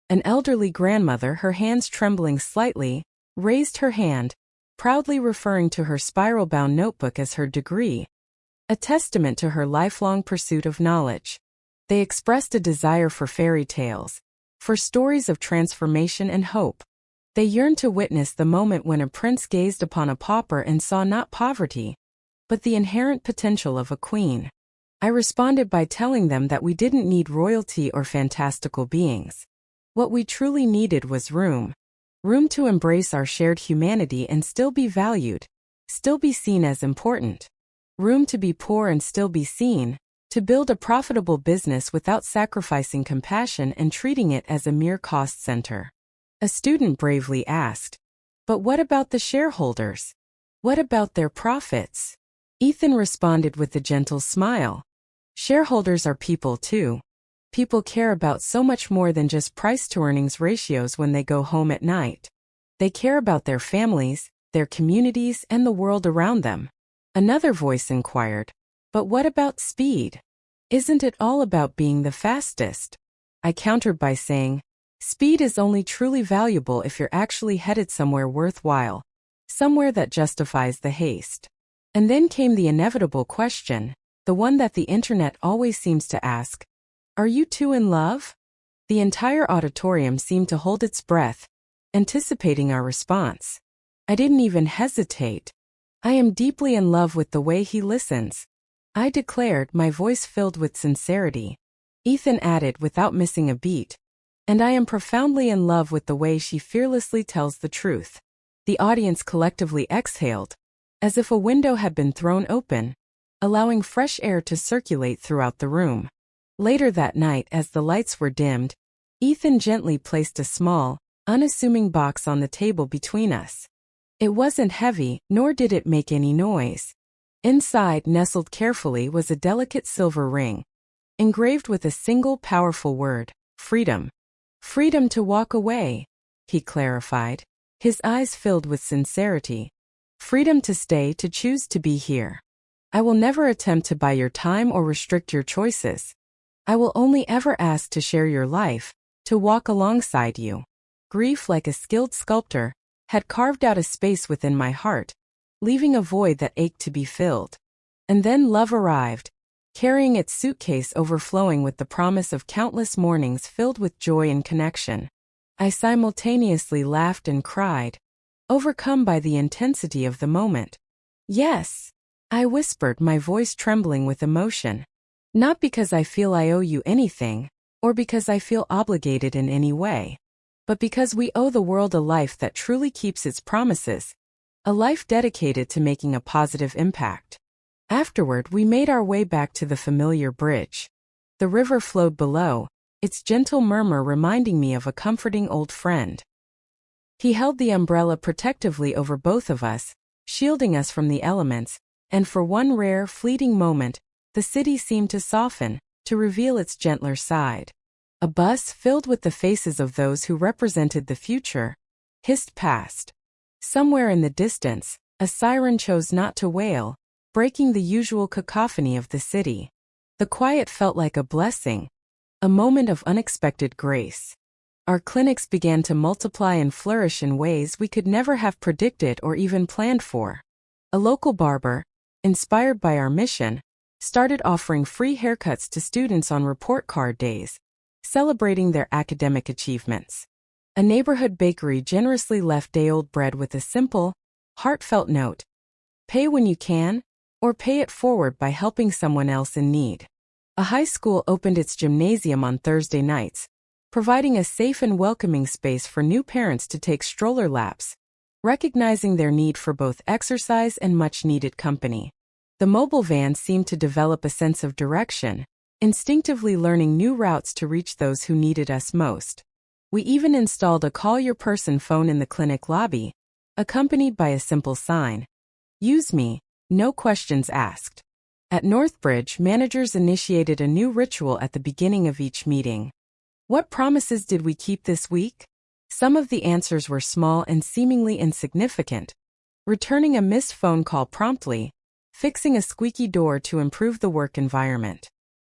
An elderly grandmother, her hands trembling slightly, raised her hand, proudly referring to her spiral-bound notebook as her degree, a testament to her lifelong pursuit of knowledge. They expressed a desire for fairy tales, for stories of transformation and hope. They yearned to witness the moment when a prince gazed upon a pauper and saw not poverty, but the inherent potential of a queen. I responded by telling them that we didn't need royalty or fantastical beings. What we truly needed was room. Room to embrace our shared humanity and still be valued, still be seen as important. Room to be poor and still be seen, to build a profitable business without sacrificing compassion and treating it as a mere cost center. A student bravely asked, "But what about the shareholders? What about their profits?" Ethan responded with a gentle smile. "Shareholders are people too. People care about so much more than just price-to-earnings ratios when they go home at night. They care about their families, their communities, and the world around them." Another voice inquired, "But what about speed? Isn't it all about being the fastest?" I countered by saying, "Speed is only truly valuable if you're actually headed somewhere worthwhile, somewhere that justifies the haste." And then came the inevitable question, the one that the internet always seems to ask: "Are you two in love?" The entire auditorium seemed to hold its breath, anticipating our response. I didn't even hesitate. "I am deeply in love with the way he listens," I declared, my voice filled with sincerity. Ethan added without missing a beat, "And I am profoundly in love with the way she fearlessly tells the truth." The audience collectively exhaled, as if a window had been thrown open, allowing fresh air to circulate throughout the room. Later that night, as the lights were dimmed, Ethan gently placed a small, unassuming box on the table between us. It wasn't heavy, nor did it make any noise. Inside, nestled carefully, was a delicate silver ring, engraved with a single powerful word: freedom. Freedom to walk away, he clarified, his eyes filled with sincerity. Freedom to stay, to choose to be here. I will never attempt to buy your time or restrict your choices. I will only ever ask to share your life, to walk alongside you. Grief, like a skilled sculptor, had carved out a space within my heart, leaving a void that ached to be filled. And then love arrived, carrying its suitcase overflowing with the promise of countless mornings filled with joy and connection. I simultaneously laughed and cried, overcome by the intensity of the moment. Yes, I whispered, my voice trembling with emotion. Not because I feel I owe you anything, or because I feel obligated in any way, but because we owe the world a life that truly keeps its promises, a life dedicated to making a positive impact. Afterward, we made our way back to the familiar bridge. The river flowed below, its gentle murmur reminding me of a comforting old friend. He held the umbrella protectively over both of us, shielding us from the elements, and for one rare, fleeting moment, the city seemed to soften, to reveal its gentler side. A bus filled with the faces of those who represented the future hissed past. Somewhere in the distance, a siren chose not to wail, breaking the usual cacophony of the city. The quiet felt like a blessing, a moment of unexpected grace. Our clinics began to multiply and flourish in ways we could never have predicted or even planned for. A local barber, inspired by our mission, started offering free haircuts to students on report card days, celebrating their academic achievements. A neighborhood bakery generously left day-old bread with a simple, heartfelt note: pay when you can, or pay it forward by helping someone else in need. A high school opened its gymnasium on Thursday nights, providing a safe and welcoming space for new parents to take stroller laps, recognizing their need for both exercise and much-needed company. The mobile van seemed to develop a sense of direction, instinctively learning new routes to reach those who needed us most. We even installed a call your person phone in the clinic lobby, accompanied by a simple sign: use me, no questions asked. At Northbridge, managers initiated a new ritual at the beginning of each meeting. What promises did we keep this week? Some of the answers were small and seemingly insignificant. Returning a missed phone call promptly, fixing a squeaky door to improve the work environment.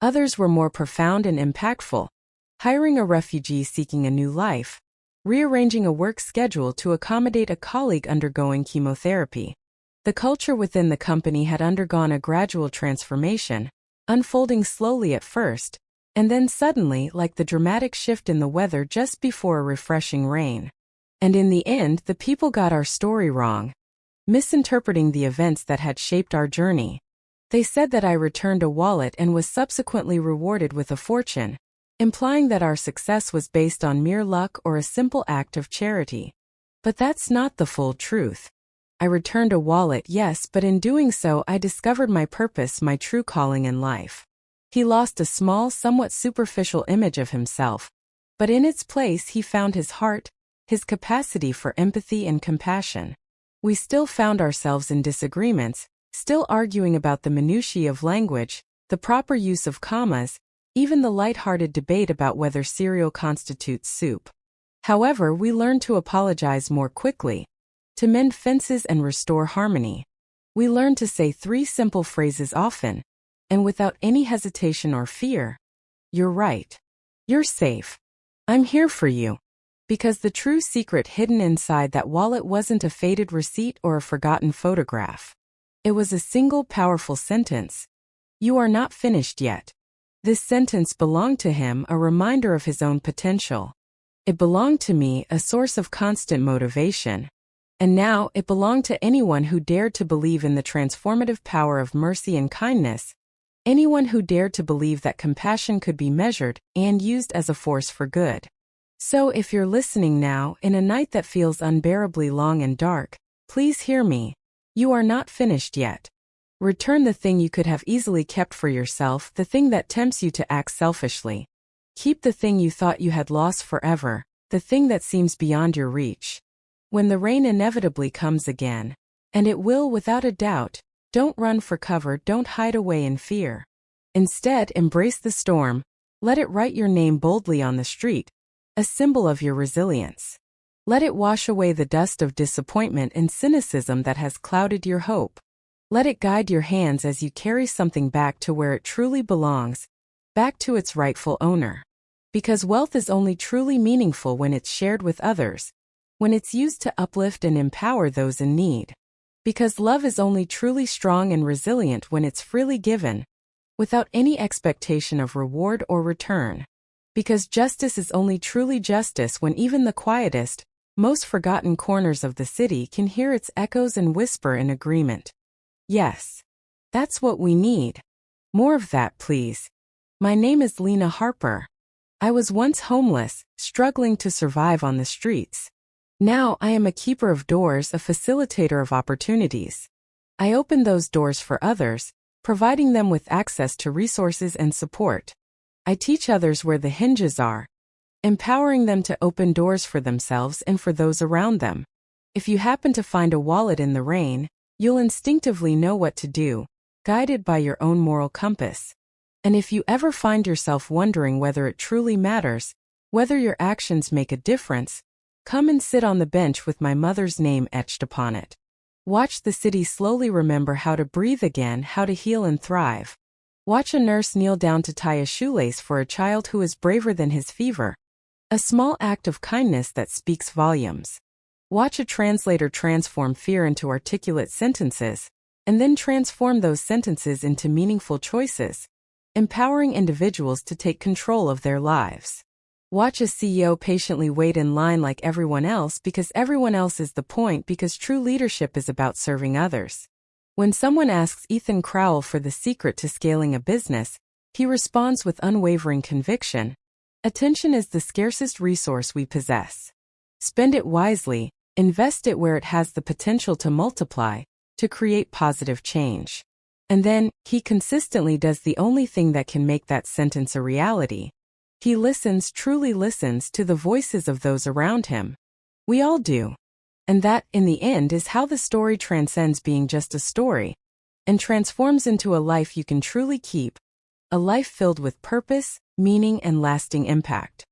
Others were more profound and impactful. Hiring a refugee seeking a new life, rearranging a work schedule to accommodate a colleague undergoing chemotherapy. The culture within the company had undergone a gradual transformation, unfolding slowly at first, and then suddenly, like the dramatic shift in the weather just before a refreshing rain. And in the end, the people got our story wrong, misinterpreting the events that had shaped our journey. They said that I returned a wallet and was subsequently rewarded with a fortune, implying that our success was based on mere luck or a simple act of charity. But that's not the full truth. I returned a wallet, yes, but in doing so I discovered my purpose, my true calling in life. He lost a small, somewhat superficial image of himself, but in its place he found his heart, his capacity for empathy and compassion. We still found ourselves in disagreements, still arguing about the minutiae of language, the proper use of commas, even the light-hearted debate about whether cereal constitutes soup. However, we learned to apologize more quickly, to mend fences and restore harmony. We learned to say 3 simple phrases often, and without any hesitation or fear. You're right. You're safe. I'm here for you. Because the true secret hidden inside that wallet wasn't a faded receipt or a forgotten photograph. It was a single powerful sentence. You are not finished yet. This sentence belonged to him, a reminder of his own potential. It belonged to me, a source of constant motivation. And now it belonged to anyone who dared to believe in the transformative power of mercy and kindness, anyone who dared to believe that compassion could be measured and used as a force for good. So if you're listening now, in a night that feels unbearably long and dark, please hear me. You are not finished yet. Return the thing you could have easily kept for yourself, the thing that tempts you to act selfishly. Keep the thing you thought you had lost forever, the thing that seems beyond your reach. When the rain inevitably comes again, and it will without a doubt, Don't run for cover, don't hide away in fear. Instead, embrace the storm. Let it write your name boldly on the street, a symbol of your resilience. Let it wash away the dust of disappointment and cynicism that has clouded your hope. Let it guide your hands as you carry something back to where it truly belongs, back to its rightful owner. Because wealth is only truly meaningful when it's shared with others, when it's used to uplift and empower those in need. Because love is only truly strong and resilient when it's freely given, without any expectation of reward or return. Because justice is only truly justice when even the quietest, most forgotten corners of the city can hear its echoes and whisper in agreement. Yes, that's what we need. More of that, please. My name is Lena Harper. I was once homeless, struggling to survive on the streets. Now I am a keeper of doors, a facilitator of opportunities. I open those doors for others, providing them with access to resources and support. I teach others where the hinges are, empowering them to open doors for themselves and for those around them. If you happen to find a wallet in the rain, you'll instinctively know what to do, guided by your own moral compass. And if you ever find yourself wondering whether it truly matters, whether your actions make a difference, come and sit on the bench with my mother's name etched upon it. Watch the city slowly remember how to breathe again, how to heal and thrive. Watch a nurse kneel down to tie a shoelace for a child who is braver than his fever. A small act of kindness that speaks volumes. Watch a translator transform fear into articulate sentences, and then transform those sentences into meaningful choices, empowering individuals to take control of their lives. Watch a CEO patiently wait in line like everyone else because everyone else is the point, because true leadership is about serving others. When someone asks Ethan Crowell for the secret to scaling a business, he responds with unwavering conviction. Attention is the scarcest resource we possess. Spend it wisely, invest it where it has the potential to multiply, to create positive change. And then, he consistently does the only thing that can make that sentence a reality. He listens, truly listens, to the voices of those around him. We all do. And that, in the end, is how the story transcends being just a story, and transforms into a life you can truly keep, a life filled with purpose, meaning, and lasting impact.